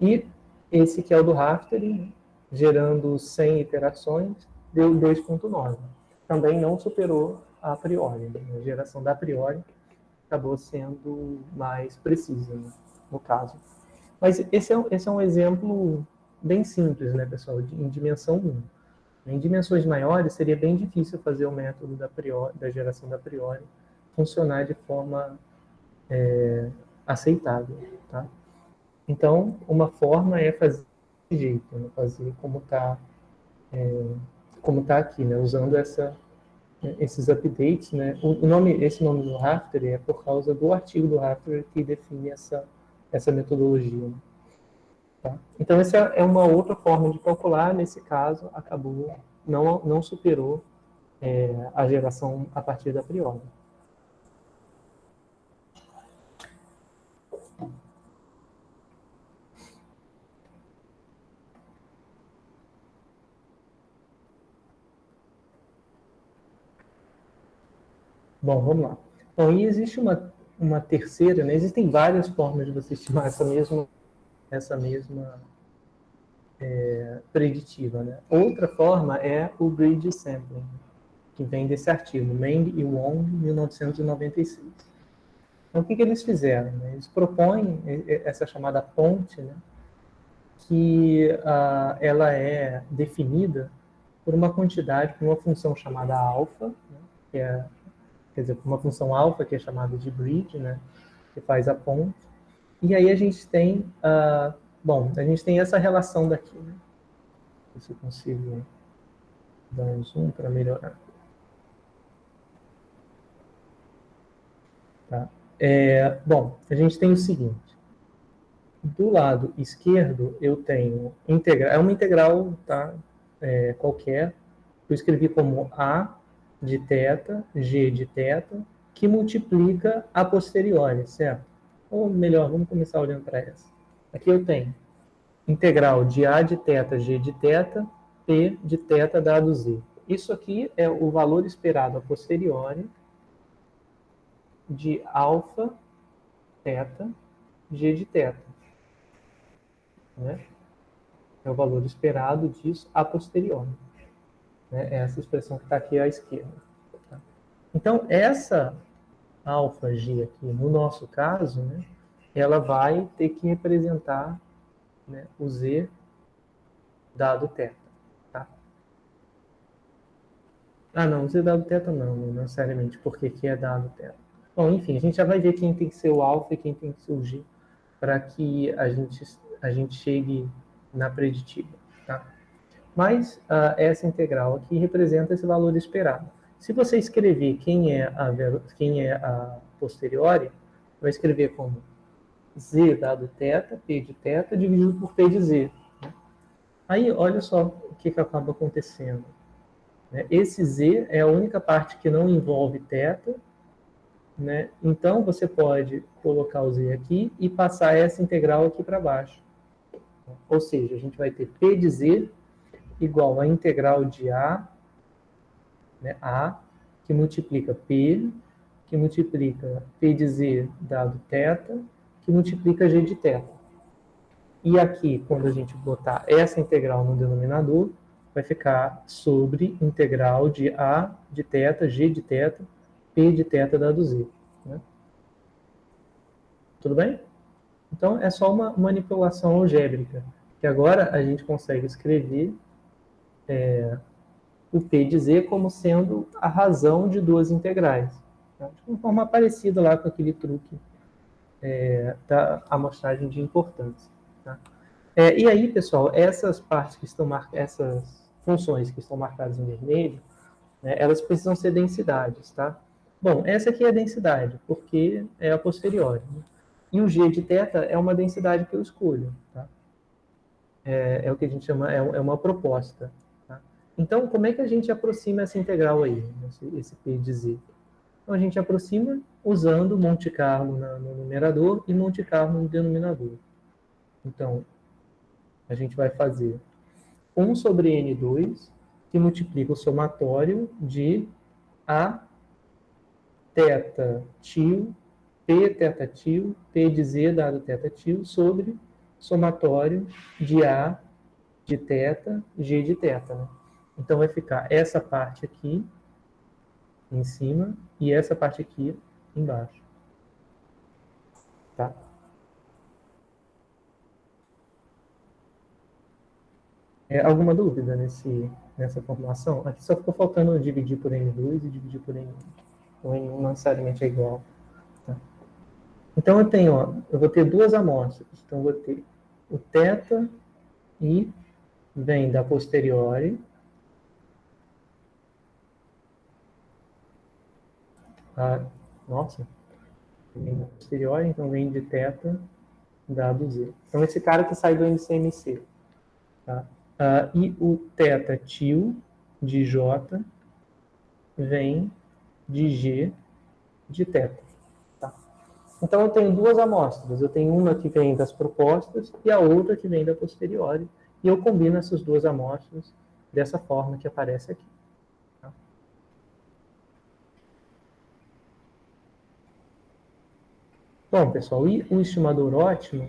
E esse que é o do Raftery, gerando 100 iterações, deu 2,9. Também não superou a priori. Né? A geração da priori acabou sendo mais precisa, né, no caso. Mas esse é um exemplo bem simples, né, pessoal, em dimensão 1. Em dimensões maiores, seria bem difícil fazer o método da geração da priori funcionar de forma aceitável. Tá? Então, uma forma é fazer desse jeito, né, fazer como está aqui, né, usando esses updates, né? Esse nome do Raftery é por causa do artigo do Raftery que define essa metodologia. Né? Tá? Então, essa é uma outra forma de calcular. Nesse caso, acabou, não superou a geração a partir da priori. Bom, vamos lá. Então, e existe uma terceira, né? Existem várias formas de você estimar essa mesma preditiva. Né? Outra forma é o bridge sampling, que vem desse artigo, Meng e Wong, 1996. Então, o que eles fizeram? Né? Eles propõem essa chamada ponte, né? Que ela é definida por uma quantidade, por uma função chamada alfa, né? Quer dizer, por uma função alfa, que é chamada de bridge, né? Que faz a ponte. E aí a gente tem, a gente tem essa relação daqui, né? Se eu consigo dar um zoom para melhorar. Tá? A gente tem o seguinte. Do lado esquerdo, eu tenho é uma integral, tá? Qualquer. Eu escrevi como A de θ, G de θ, que multiplica a posteriori, certo? Ou melhor, vamos começar olhando para essa. Aqui eu tenho integral de A de θ, G de θ, P de θ dado Z. Isso aqui é o valor esperado a posteriori de alfa, θ, G de θ. Né? É o valor esperado disso a posteriori. Né? É essa expressão que está aqui à esquerda. Tá? Então, essa alfa G aqui, no nosso caso, né, ela vai ter que representar, né, o Z dado θ. Tá? Ah, não, o Z dado θ não necessariamente, porque aqui é dado θ. Bom, enfim, a gente já vai ver quem tem que ser o alfa e quem tem que ser o G para que a gente chegue na preditiva. Tá? Mas essa integral aqui representa esse valor esperado. Se você escrever quem é a posteriori, vai escrever como Z dado θ, P de θ, dividido por P de Z. Né? Aí, olha só o que acaba acontecendo. Né? Esse Z é a única parte que não envolve θ, né? Então, você pode colocar o Z aqui e passar essa integral aqui para baixo. Ou seja, a gente vai ter P de Z igual a integral de A, né, A, que multiplica P, que multiplica P de Z dado θ, que multiplica G de θ. E aqui, quando a gente botar essa integral no denominador, vai ficar sobre integral de A de θ, G de θ, P de θ dado Z. Né? Tudo bem? Então, é só uma manipulação algébrica, que agora a gente consegue escrever o P de Z como sendo a razão de duas integrais. Tá? De uma forma parecida lá com aquele truque da amostragem de importância. Tá? E aí, pessoal, essas partes que estão essas funções que estão marcadas em vermelho, né, elas precisam ser densidades, tá? Bom, essa aqui é a densidade, porque é a posteriori. Né? E o G de θ é uma densidade que eu escolho, tá? É o que a gente chama, é uma proposta. Tá? Então, como é que a gente aproxima essa integral aí, esse P de Z? Então, a gente aproxima usando Monte Carlo no numerador e Monte Carlo no denominador. Então, a gente vai fazer 1 sobre N2, que multiplica o somatório de A θ tio, P θ tio, P de Z dado θ tio, sobre somatório de A de θ, G de θ. Né? Então, vai ficar essa parte aqui em cima e essa parte aqui embaixo. Tá? Alguma dúvida nessa formulação? Aqui só ficou faltando dividir por N2 e dividir por N1. O N1 não necessariamente é igual. Tá? Então, eu vou ter duas amostras. Então, eu vou ter o θ e vem da posteriori. Nossa. Vem da posteriori, então vem de θ dado Z. Então, esse cara que sai do MCMC. Tá? E o θ tio de J vem de G de θ. Tá? Então, eu tenho duas amostras. Eu tenho uma que vem das propostas e a outra que vem da posteriori. E eu combino essas duas amostras dessa forma que aparece aqui. Tá? Bom, pessoal, e o estimador ótimo,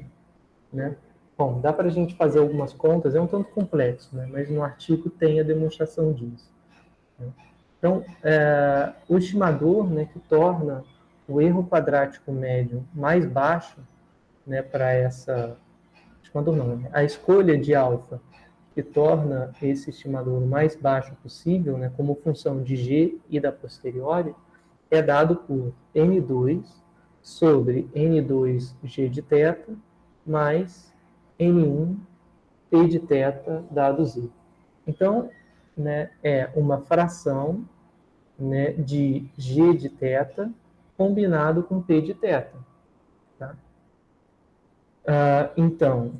né? Bom, dá para a gente fazer algumas contas, é um tanto complexo, né? Mas no artigo tem a demonstração disso. Né? Então, o estimador, né, que torna o erro quadrático médio mais baixo, né, para essa... Estimador não, né? A escolha de alfa que torna esse estimador o mais baixo possível, né, como função de G e da posteriori, é dado por N2 sobre N2G de θ mais N1 P de θ dado Z. Então, né, é uma fração, né, de G de θ combinado com P de θ. Tá? Então,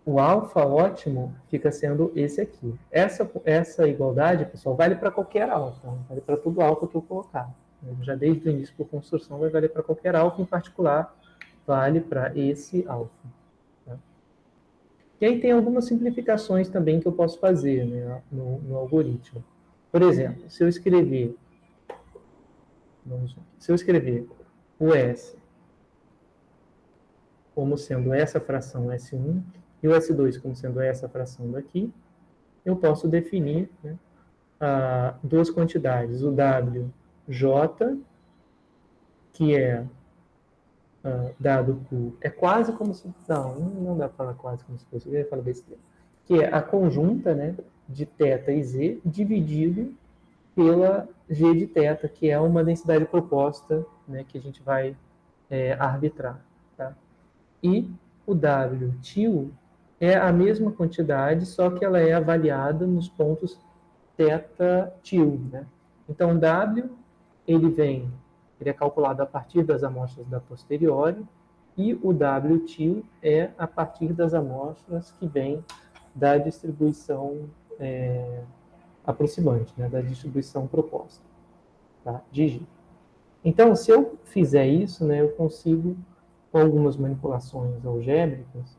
o alfa ótimo fica sendo esse aqui. Essa igualdade, pessoal, vale para qualquer alfa, vale para todo alfa que eu colocar. Já desde o início por construção vai valer para qualquer alfa, em particular vale para esse alfa. Tá? E aí tem algumas simplificações também que eu posso fazer, né, no algoritmo. Por exemplo, se eu escrever o S como sendo essa fração S1 e o S2 como sendo essa fração daqui, eu posso definir, né, duas quantidades, o WJ, que é dado por... É quase como se... Não dá para falar quase como se fosse, eu ia falar besteira. Que é a conjunta, né, de θ e z dividido pela g de θ, que é uma densidade proposta, né, que a gente vai arbitrar. Tá? E o W é a mesma quantidade, só que ela é avaliada nos pontos θ, né? Então, W, ele é calculado a partir das amostras da posteriori, e o W é a partir das amostras que vêm da distribuição aproximante, né, da distribuição proposta, tá, de G. Então, se eu fizer isso, né, eu consigo, com algumas manipulações algébricas,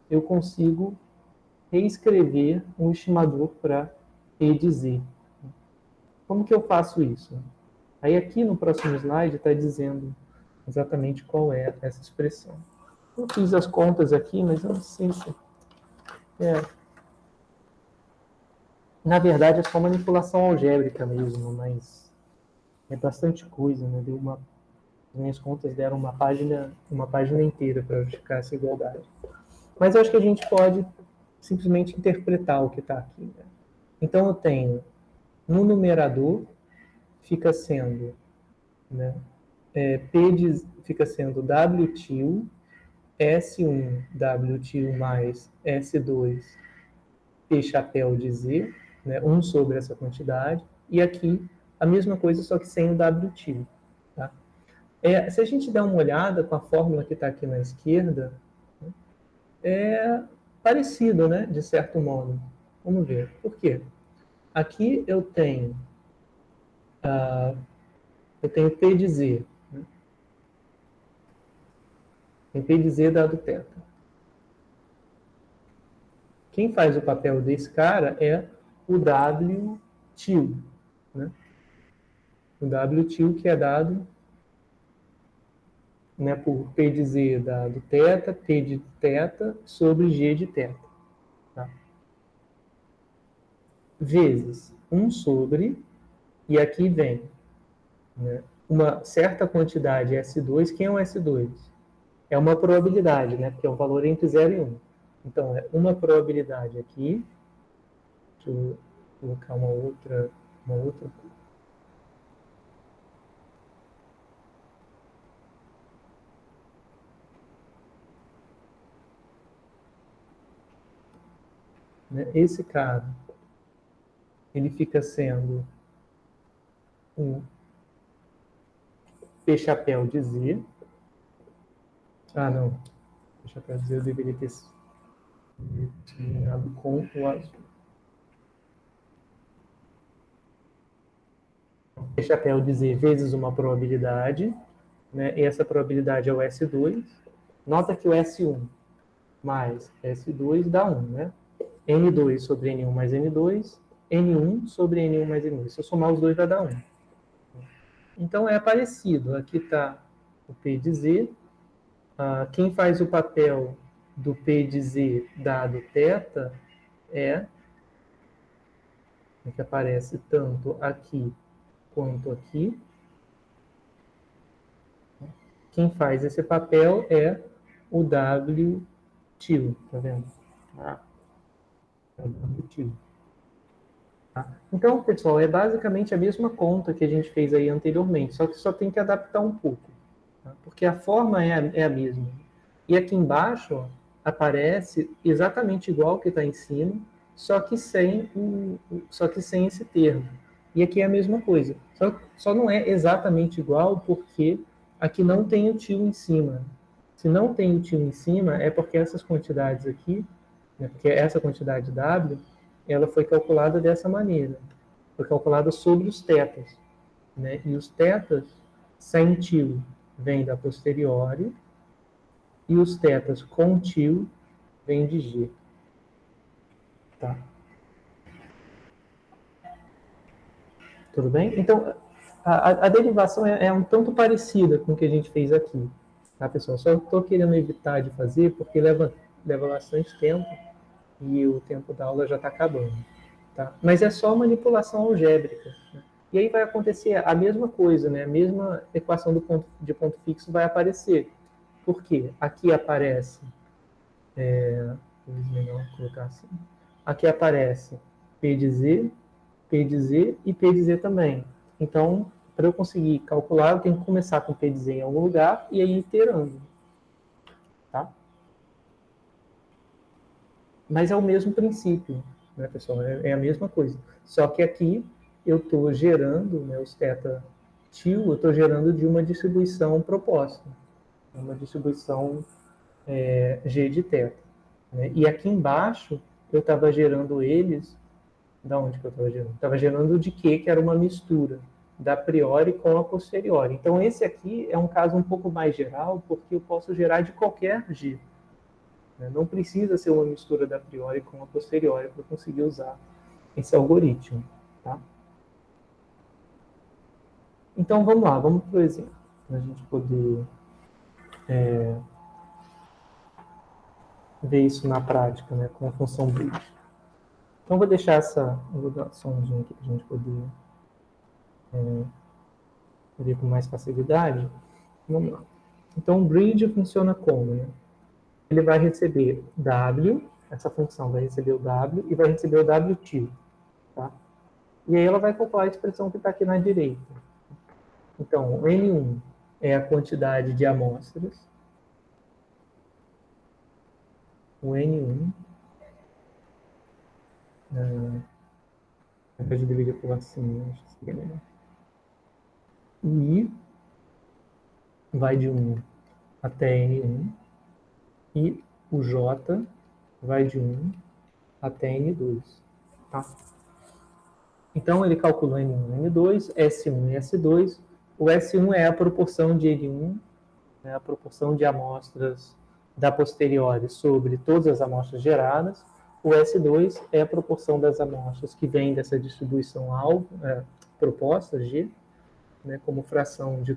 eu consigo reescrever um estimador para E de Z. Como que eu faço isso? Aí aqui no próximo slide está dizendo exatamente qual é essa expressão. Eu fiz as contas aqui, mas eu não sei se... Na verdade, é só manipulação algébrica mesmo, mas é bastante coisa, né? As minhas contas deram uma página inteira para justificar essa igualdade. Mas eu acho que a gente pode simplesmente interpretar o que está aqui. Né? Então, eu tenho, no numerador, fica sendo, né, fica sendo W S1 W mais S2 P chapéu de Z, né, 1 sobre essa quantidade, e aqui a mesma coisa, só que sem o W. Tá? Se a gente der uma olhada com a fórmula que está aqui na esquerda, é parecido, né, de certo modo. Vamos ver. Por quê? Aqui eu tenho P de Z. Né? Tem P de Z dado θ. Quem faz o papel desse cara é o W tio. Né? O W tio que é dado, né, por P de Z dado θ, T de θ sobre G de θ. Tá? Vezes 1 sobre, e aqui vem, né, uma certa quantidade S2. Quem é o S2? É uma probabilidade, né, porque é um valor entre 0 e 1. Então, é uma probabilidade aqui. Deixa eu colocar uma outra. Né? Esse cara, ele fica sendo um P chapéu de Z. Não. P chapéu de Z eu deveria ter terminado com o azul. P chapéu de Z vezes uma probabilidade, né? E essa probabilidade é o S2. Nota que o S1 mais S2 dá 1, né? N2 sobre N1 mais N2, N1 sobre N1 mais N2. Se eu somar os dois, vai dar 1. Então, é parecido. Aqui está o P de Z. Quem faz o papel do P de Z dado θ é que aparece tanto aqui quanto aqui. Quem faz esse papel é o W tio, tá vendo? É o W tio. Tá? Então, pessoal, é basicamente a mesma conta que a gente fez aí anteriormente, só que só tem que adaptar um pouco, tá? Porque a forma é a mesma. E aqui embaixo ó, aparece exatamente igual que está em cima, só que sem esse termo. E aqui é a mesma coisa. Só não é exatamente igual porque aqui não tem o tio em cima. Se não tem o tio em cima, é porque essas quantidades aqui, né, porque essa quantidade W, ela foi calculada dessa maneira. Foi calculada sobre os tetas. né? E os tetas sem tio vêm da posteriori, e os tetas com tio vêm de G. Tá? Tudo bem? Então, a derivação é um tanto parecida com o que a gente fez aqui. Tá, pessoal? Só estou querendo evitar de fazer porque leva bastante tempo e o tempo da aula já está acabando. Tá? Mas é só manipulação algébrica. Né? E aí vai acontecer a mesma coisa, né? A mesma equação de ponto fixo vai aparecer. Por quê? Aqui aparece... melhor colocar assim. Aqui aparece P de Z, P de Z e P de Z também. Então, para eu conseguir calcular, eu tenho que começar com P de Z em algum lugar e aí iterando. Tá? Mas é o mesmo princípio, né, pessoal? É a mesma coisa. Só que aqui eu estou gerando, né, os θ tio, eu estou gerando de uma distribuição proposta. Uma distribuição G de θ. Né? E aqui embaixo eu estava gerando eles. Da onde que eu estava gerando? Estava gerando de Q, que era uma mistura da priori com a posteriori. Então, esse aqui é um caso um pouco mais geral, porque eu posso gerar de qualquer G. Não precisa ser uma mistura da priori com a posteriori para conseguir usar esse algoritmo. Tá? Então, vamos lá, vamos para o exemplo, para a gente poder ver isso na prática, né, com a função bridge. Então, vou deixar vou dar só um zoom aqui para a gente poder ver com mais facilidade. Vamos lá. Então, o bridge funciona como? Né? Ele vai receber W, essa função vai receber o W e vai receber o W-tio. Tá? E aí ela vai calcular a expressão que está aqui na direita. Então, o N1 é a quantidade de amostras. O N1 ao invés de dividir por assim, acho que seria melhor. I vai de 1 até N1 e o J vai de 1 até N2. Tá? Então, ele calculou N1 e N2, S1 e S2. O S1 é a proporção de N1, né, a proporção de amostras da posteriori sobre todas as amostras geradas. O S2 é a proporção das amostras que vêm dessa distribuição alvo, proposta, G, né, como fração de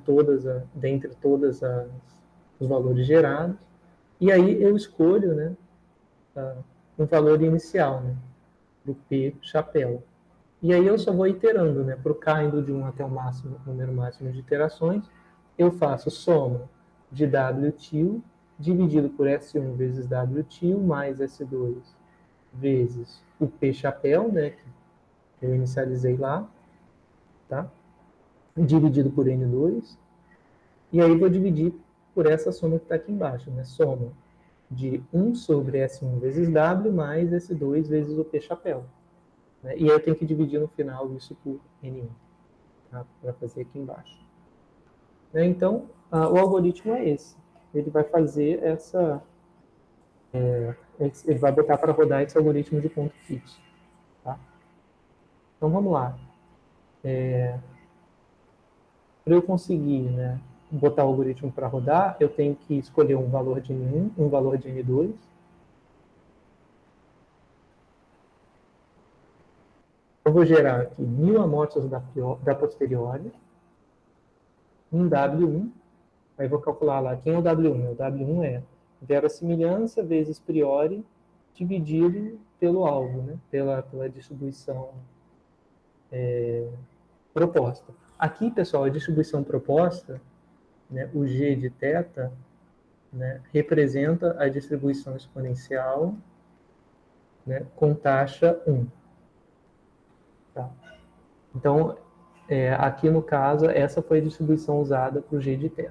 dentre todos os valores gerados. E aí eu escolho, né, um valor inicial, né, do P chapéu. E aí eu só vou iterando, né, para o K indo de 1 até o número máximo de iterações, eu faço soma de W tio dividido por S1 vezes W tio mais S2 vezes o P chapéu, né, que eu inicializei lá, tá? Dividido por N2, e aí vou dividir por essa soma que está aqui embaixo, né? Soma de 1 sobre S1 vezes W mais S2 vezes o P chapéu. Né? E aí eu tenho que dividir no final isso por N1, tá? Para fazer aqui embaixo. Né? Então, o algoritmo é esse. Ele vai fazer ele vai botar para rodar esse algoritmo de ponto fixo. Tá? Então, vamos lá. Para eu conseguir, né, botar o algoritmo para rodar, eu tenho que escolher um valor de N1, um valor de N2. Eu vou gerar aqui 1000 amostras da posteriori, um W1, aí vou calcular lá quem é o W1. O W1 é verossimilhança vezes priori dividido pelo alvo, né, pela distribuição proposta. Aqui, pessoal, a distribuição proposta, né, o G de θ, né, representa a distribuição exponencial, né, com taxa 1. Tá? Então, aqui no caso, essa foi a distribuição usada para o G de θ.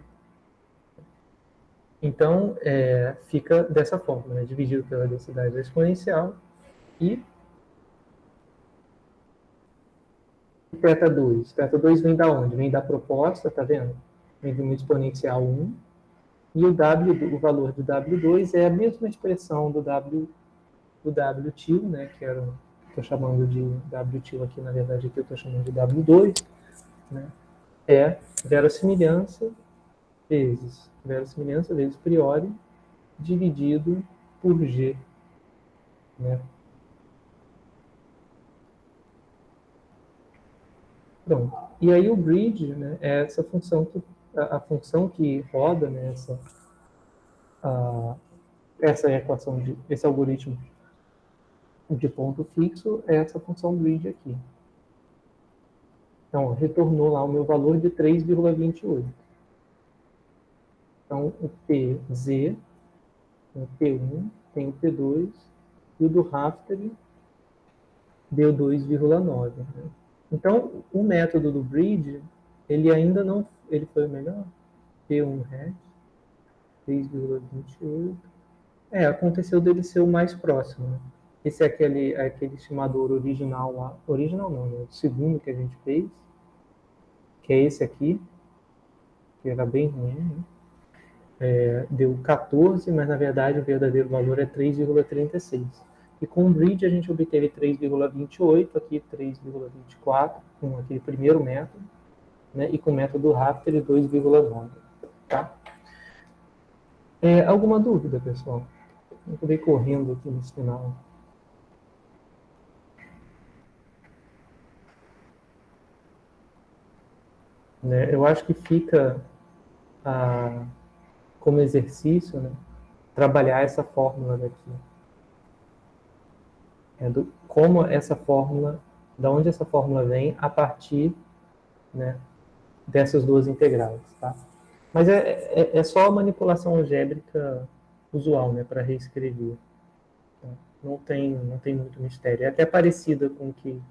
Então, fica dessa forma, né, dividido pela densidade exponencial e θ2. θ2 vem da onde? Vem da proposta, tá vendo? Vem de uma exponencial 1. E o valor do W2 é a mesma expressão do W tio, né, que estou chamando de W tio aqui, na verdade aqui eu estou chamando de W2, né, é verossimilhança vezes priori dividido por G, né? Pronto. E aí o bridge, né, é essa função a função que roda, né, essa equação esse algoritmo de ponto fixo é essa função bridge aqui. Então, retornou lá o meu valor de 3,28. Então, o PZ, o P1, tem o P2, e o do Raftery deu 2,9. Né? Então, o método do bridge, ele ainda não, ele foi o melhor. P1 hat, 3,28. Aconteceu dele ser o mais próximo. Né? Esse é aquele estimador original lá. Original não, né? O segundo que a gente fez, que é esse aqui, que era bem ruim, né? Deu 14, mas na verdade o verdadeiro valor é 3,36. E com o bridge a gente obteve 3,28, aqui 3,24, com aquele primeiro método, né? E com o método Raftery 2,9. Tá? Alguma dúvida, pessoal? Eu acabei correndo aqui nesse final. Né? Eu acho que fica como exercício, né, trabalhar essa fórmula daqui. Como essa fórmula, da onde essa fórmula vem a partir, né, dessas duas integrais. Tá? Mas é só a manipulação algébrica usual, né, para reescrever. Tá? Não tem muito mistério. É até parecida com o que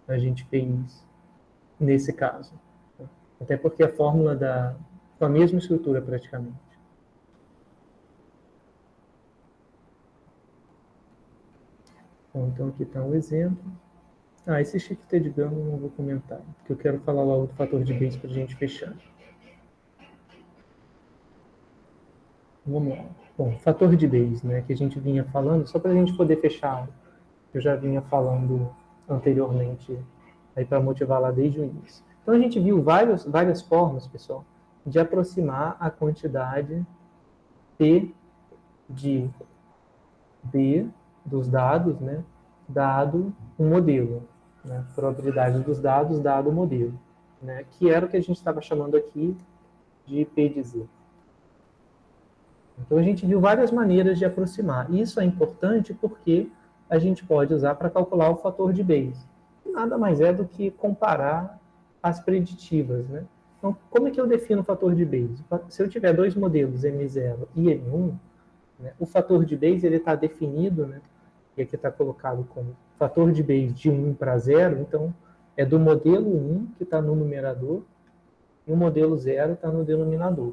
a gente fez nesse caso. Tá? Até porque a fórmula com a mesma estrutura praticamente. Bom, então aqui está um exemplo. Esse shift de gama eu não vou comentar, porque eu quero falar logo do fator de Bayes para a gente fechar. Vamos lá. Bom, fator de Bayes, né, que a gente vinha falando, só para a gente poder fechar, eu já vinha falando anteriormente, para motivar lá desde o início. Então a gente viu várias formas, pessoal, de aproximar a quantidade P de B dos dados, né, dado um modelo. Né, probabilidade dos dados dado o modelo. Né, que era o que a gente estava chamando aqui de P de Z. Então, a gente viu várias maneiras de aproximar. Isso é importante porque a gente pode usar para calcular o fator de Bayes. Nada mais é do que comparar as preditivas. Né? Então, como é que eu defino o fator de Bayes? Se eu tiver dois modelos, M0 e M1, né, o fator de Bayes está definido, né, e aqui está colocado como fator de Bayes de 1 para 0, então é do modelo 1 que está no numerador e o modelo 0 está no denominador.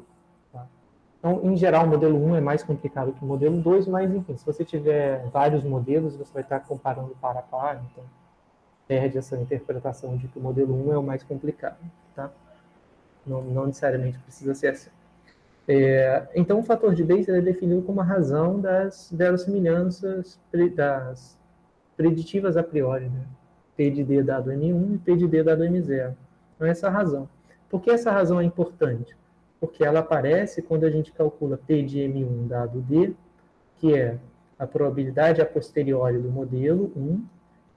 Tá? Então, em geral, o modelo 1 é mais complicado que o modelo 2, mas, enfim, se você tiver vários modelos, você vai estar comparando par a par, então perde essa interpretação de que o modelo 1 é o mais complicado. Tá? Não necessariamente precisa ser assim. Então, o fator de Bayes é definido como a razão das verossimilhanças das preditivas a priori, né? P de D dado M1 e P de D dado M0. Então, essa é a razão. Por que essa razão é importante? Porque ela aparece quando a gente calcula P de M1 dado D, que é a probabilidade a posteriori do modelo 1,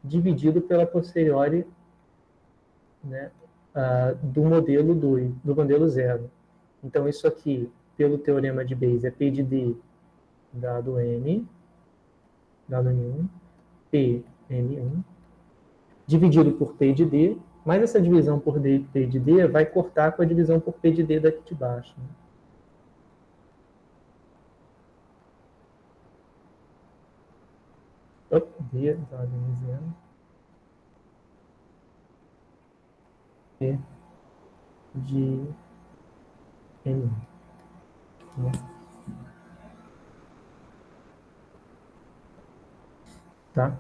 dividido pela posteriori, né, do modelo 2, do modelo 0. Então, isso aqui, pelo teorema de Bayes, é P de D dado M, dado M1, P M1, dividido por P de D, mas essa divisão por P de D vai cortar com a divisão por P de D daqui de baixo. Né? D dado M0, P de M1. Né? Tá?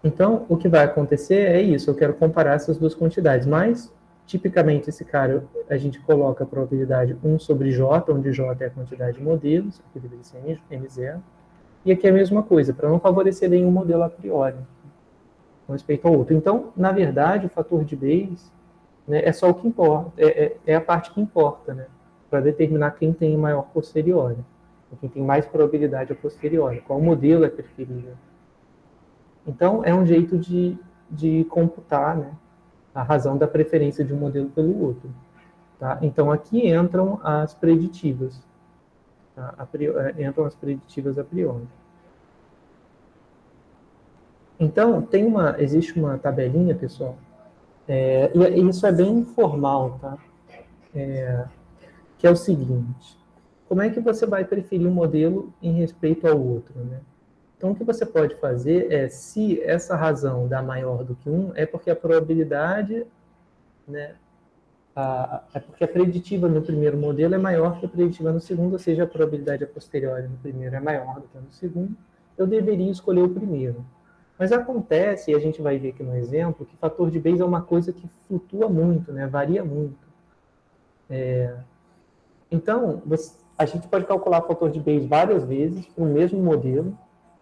Então, o que vai acontecer é isso, eu quero comparar essas duas quantidades, mas, tipicamente, esse cara, a gente coloca a probabilidade 1 sobre J, onde J é a quantidade de modelos, aqui deveria ser M0, e aqui é a mesma coisa, para não favorecer nenhum modelo a priori, com respeito ao outro. Então, na verdade, o fator de Bayes, né? É só o que importa, é a parte que importa, né? Para determinar quem tem maior posteriori, quem tem mais probabilidade a posteriori, qual modelo é preferível. Então, é um jeito de computar, né, a razão da preferência de um modelo pelo outro. Tá? Então, aqui entram as preditivas. Tá? Entram as preditivas a priori. Então, existe uma tabelinha, pessoal, e isso é bem informal, tá? Que é o seguinte: como é que você vai preferir um modelo em respeito ao outro, né? Então, o que você pode fazer é, se essa razão dá maior do que 1, é porque a probabilidade, né, é porque a preditiva no primeiro modelo é maior que a preditiva no segundo, ou seja, a probabilidade a posteriori no primeiro é maior do que no segundo, eu deveria escolher o primeiro. Mas acontece, e a gente vai ver aqui no exemplo, que fator de Bayes é uma coisa que flutua muito, né, varia muito. Então, a gente pode calcular o fator de Bayes várias vezes para o mesmo modelo.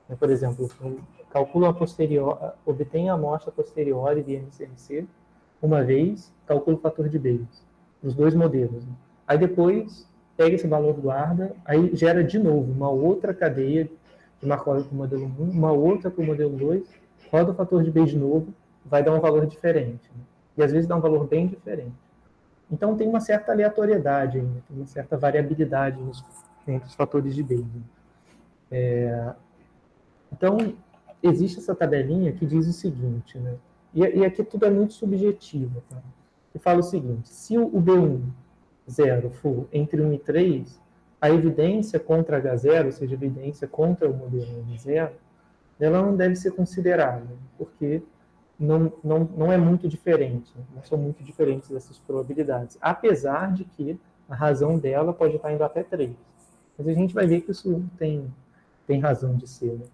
Né? Por exemplo, calcula a posterior, obtém a amostra posterior de MCMC uma vez, calcula o fator de Bayes, os dois modelos. Né? Aí depois, pega esse valor, guarda, aí gera de novo uma outra cadeia de Markov para o modelo 1, uma outra para o modelo 2, roda o fator de Bayes de novo, vai dar um valor diferente. Né? E às vezes dá um valor bem diferente. Então tem uma certa aleatoriedade, tem uma certa variabilidade entre os fatores de Bayes. Então, existe essa tabelinha que diz o seguinte, né? E aqui tudo é muito subjetivo, tá? Que fala o seguinte: se o B1 0 for entre 1 e 3, a evidência contra H0, ou seja, a evidência contra o modelo M0, ela não deve ser considerada, porque não é muito diferente, não são muito diferentes essas probabilidades, apesar de que a razão dela pode estar indo até 3. Mas a gente vai ver que isso tem razão de ser, né?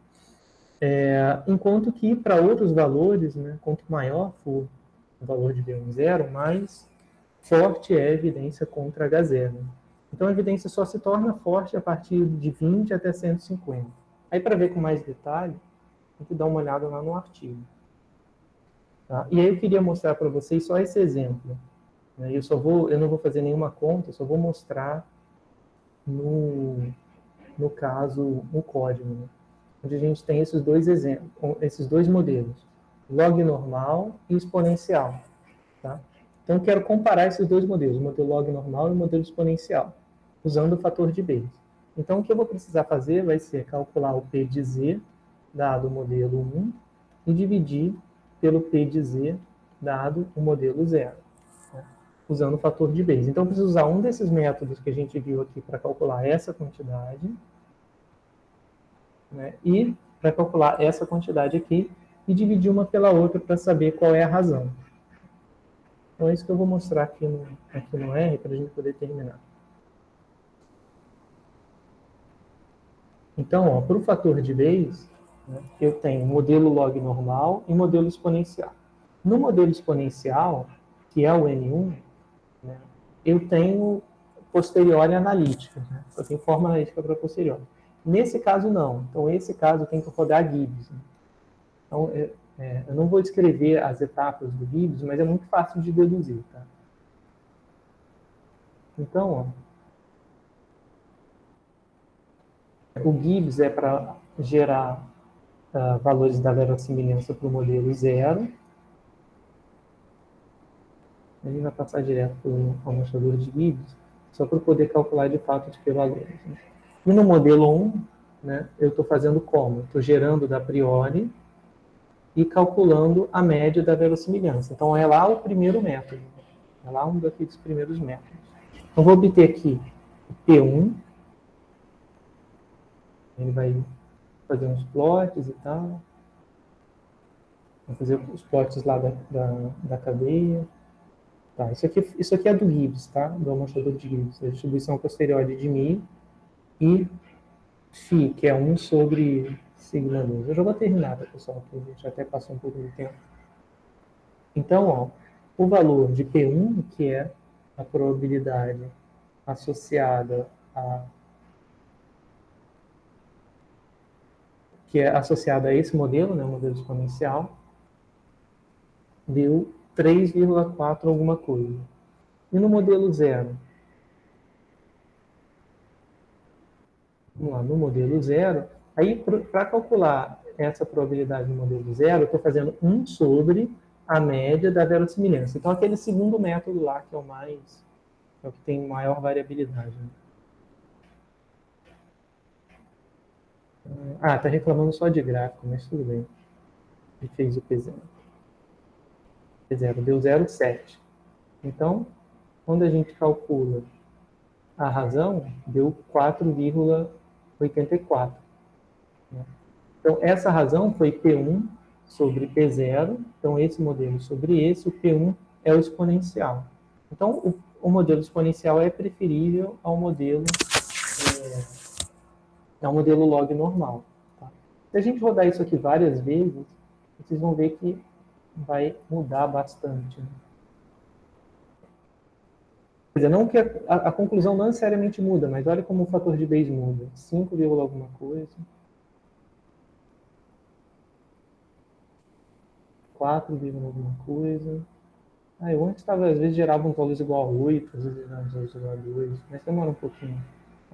Enquanto que para outros valores, né, quanto maior for o valor de B10, mais forte é a evidência contra H0. Então a evidência só se torna forte a partir de 20 até 150. Aí para ver com mais detalhe, tem que dar uma olhada lá no artigo. Tá? E aí eu queria mostrar para vocês só esse exemplo. Né? Eu não vou fazer nenhuma conta, só vou mostrar no caso, no código, né? Onde a gente tem esses dois exemplos, esses dois modelos, log normal e exponencial. Tá? Então, eu quero comparar esses dois modelos, o modelo log normal e o modelo exponencial, usando o fator de Bayes. Então, o que eu vou precisar fazer vai ser calcular o P de Z, dado o modelo 1, e dividir pelo P de Z, dado o modelo 0, né? Usando o fator de Bayes. Então, eu preciso usar um desses métodos que a gente viu aqui para calcular essa quantidade, né? E para calcular essa quantidade aqui e dividir uma pela outra para saber qual é a razão. Então é isso que eu vou mostrar aqui no R para a gente poder terminar. Então, para o fator de Bayes, né, eu tenho modelo log normal e modelo exponencial. No modelo exponencial, que é o N1, né, eu tenho posteriori analítica, né? Eu tenho forma analítica para posteriori. Nesse caso, não. Então, esse caso tem que rodar Gibbs. Né? Então, eu não vou descrever as etapas do Gibbs, mas é muito fácil de deduzir. Tá? Então, o Gibbs é para gerar valores da verossimilhança para o modelo 0. Ele vai passar direto para o amostrador de Gibbs, só para poder calcular de fato os p-valores. Né? E no modelo 1, né, eu estou fazendo como? Estou gerando da priori e calculando a média da verossimilhança. Então, é lá o primeiro método. É lá um daqueles primeiros métodos. Então, vou obter aqui o P1. Ele vai fazer uns plots e tal. Vai fazer os plots lá da cadeia. Tá, isso aqui é do Gibbs, tá? Do amostrador de Gibbs. A distribuição posterior de μ e φ, que é 1 sobre sigma 2. Eu já vou terminar, tá, pessoal? Que a gente até passou um pouco de tempo. Então, ó, o valor de P1, que é a probabilidade associada a esse modelo, né, o modelo exponencial, deu 3,4 alguma coisa. E no modelo zero? Vamos lá, no modelo zero, aí para calcular essa probabilidade no modelo zero, eu estou fazendo 1 sobre a média da verossimilhança. Então, aquele segundo método lá, que é o que tem maior variabilidade. Né? Ah, está reclamando só de gráfico, mas tudo bem. Ele fez o P0. P0 deu 0,7. Então, quando a gente calcula a razão, deu 4,84. Né? Então, essa razão foi P1 sobre P0. Então, esse modelo sobre esse, o P1 é o exponencial. Então, o modelo exponencial é preferível ao modelo log normal. Tá? Se a gente rodar isso aqui várias vezes, vocês vão ver que vai mudar bastante. Né? Quer dizer, não que a conclusão não necessariamente muda, mas olha como o fator de Bayes muda. 5, alguma coisa. 4, alguma coisa. Eu antes estava, às vezes, gerava um valor igual a 8, às vezes gerava um valor igual a 2, mas demora um pouquinho.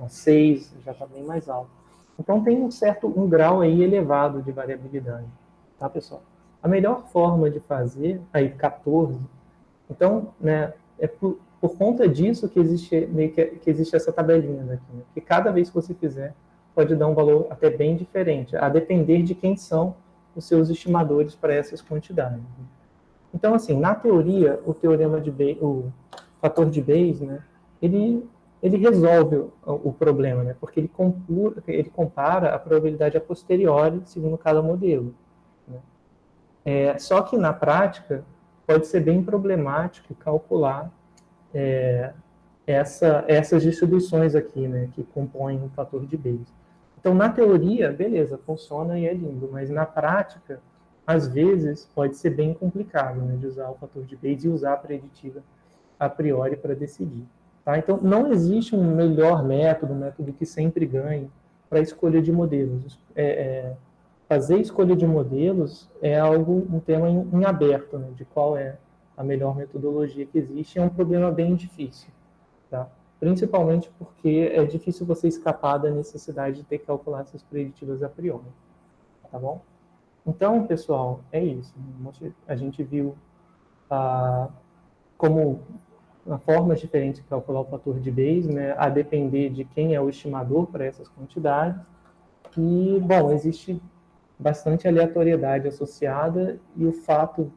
6 já está bem mais alto. Então tem um grau aí elevado de variabilidade. Tá, pessoal? A melhor forma de fazer, aí 14, então, né, é por conta disso que existe, que existe essa tabelinha aqui, né? Que cada vez que você fizer, pode dar um valor até bem diferente, a depender de quem são os seus estimadores para essas quantidades. Então, assim, na teoria, o teorema de Bayes, o fator de Bayes, né, ele resolve o problema, né, porque ele compara a probabilidade a posteriori, segundo cada modelo. Né. Só que, na prática, pode ser bem problemático calcular essas distribuições aqui, né, que compõem o fator de Bayes. Então, na teoria, beleza, funciona e é lindo, mas na prática, às vezes, pode ser bem complicado, né, de usar o fator de Bayes e usar a preditiva a priori para decidir. Tá? Então, não existe um melhor método, um método que sempre ganhe para a escolha de modelos. Fazer escolha de modelos é um tema em aberto, né, de qual é a melhor metodologia que existe, é um problema bem difícil. Tá? Principalmente porque é difícil você escapar da necessidade de ter que calcular essas preditivas a priori. Tá bom? Então, pessoal, é isso. A gente viu como formas diferentes de calcular o fator de Bayes, né, a depender de quem é o estimador para essas quantidades. E, bom, existe bastante aleatoriedade associada e o fato,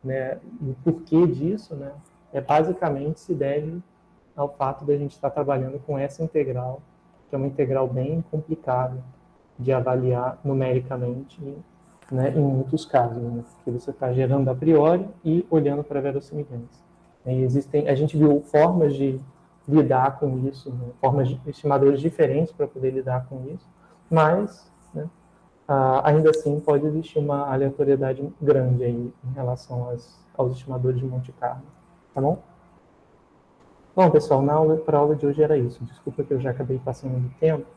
né, o porquê disso, né, basicamente se deve ao fato de a gente estar trabalhando com essa integral, que é uma integral bem complicada de avaliar numericamente, né, em muitos casos, né, porque você está gerando a priori e olhando para a verossimilhança. A gente viu formas de lidar com isso, né, formas de estimadores diferentes para poder lidar com isso, mas, né, ainda assim pode existir uma aleatoriedade grande aí em relação aos estimadores de Monte Carlo, tá bom? Bom, pessoal, para a aula de hoje era isso. Desculpa que eu já acabei passando do tempo.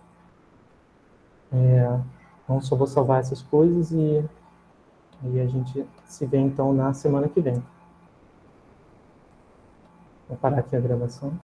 Então, só vou salvar essas coisas e a gente se vê, então, na semana que vem. Vou parar aqui a gravação.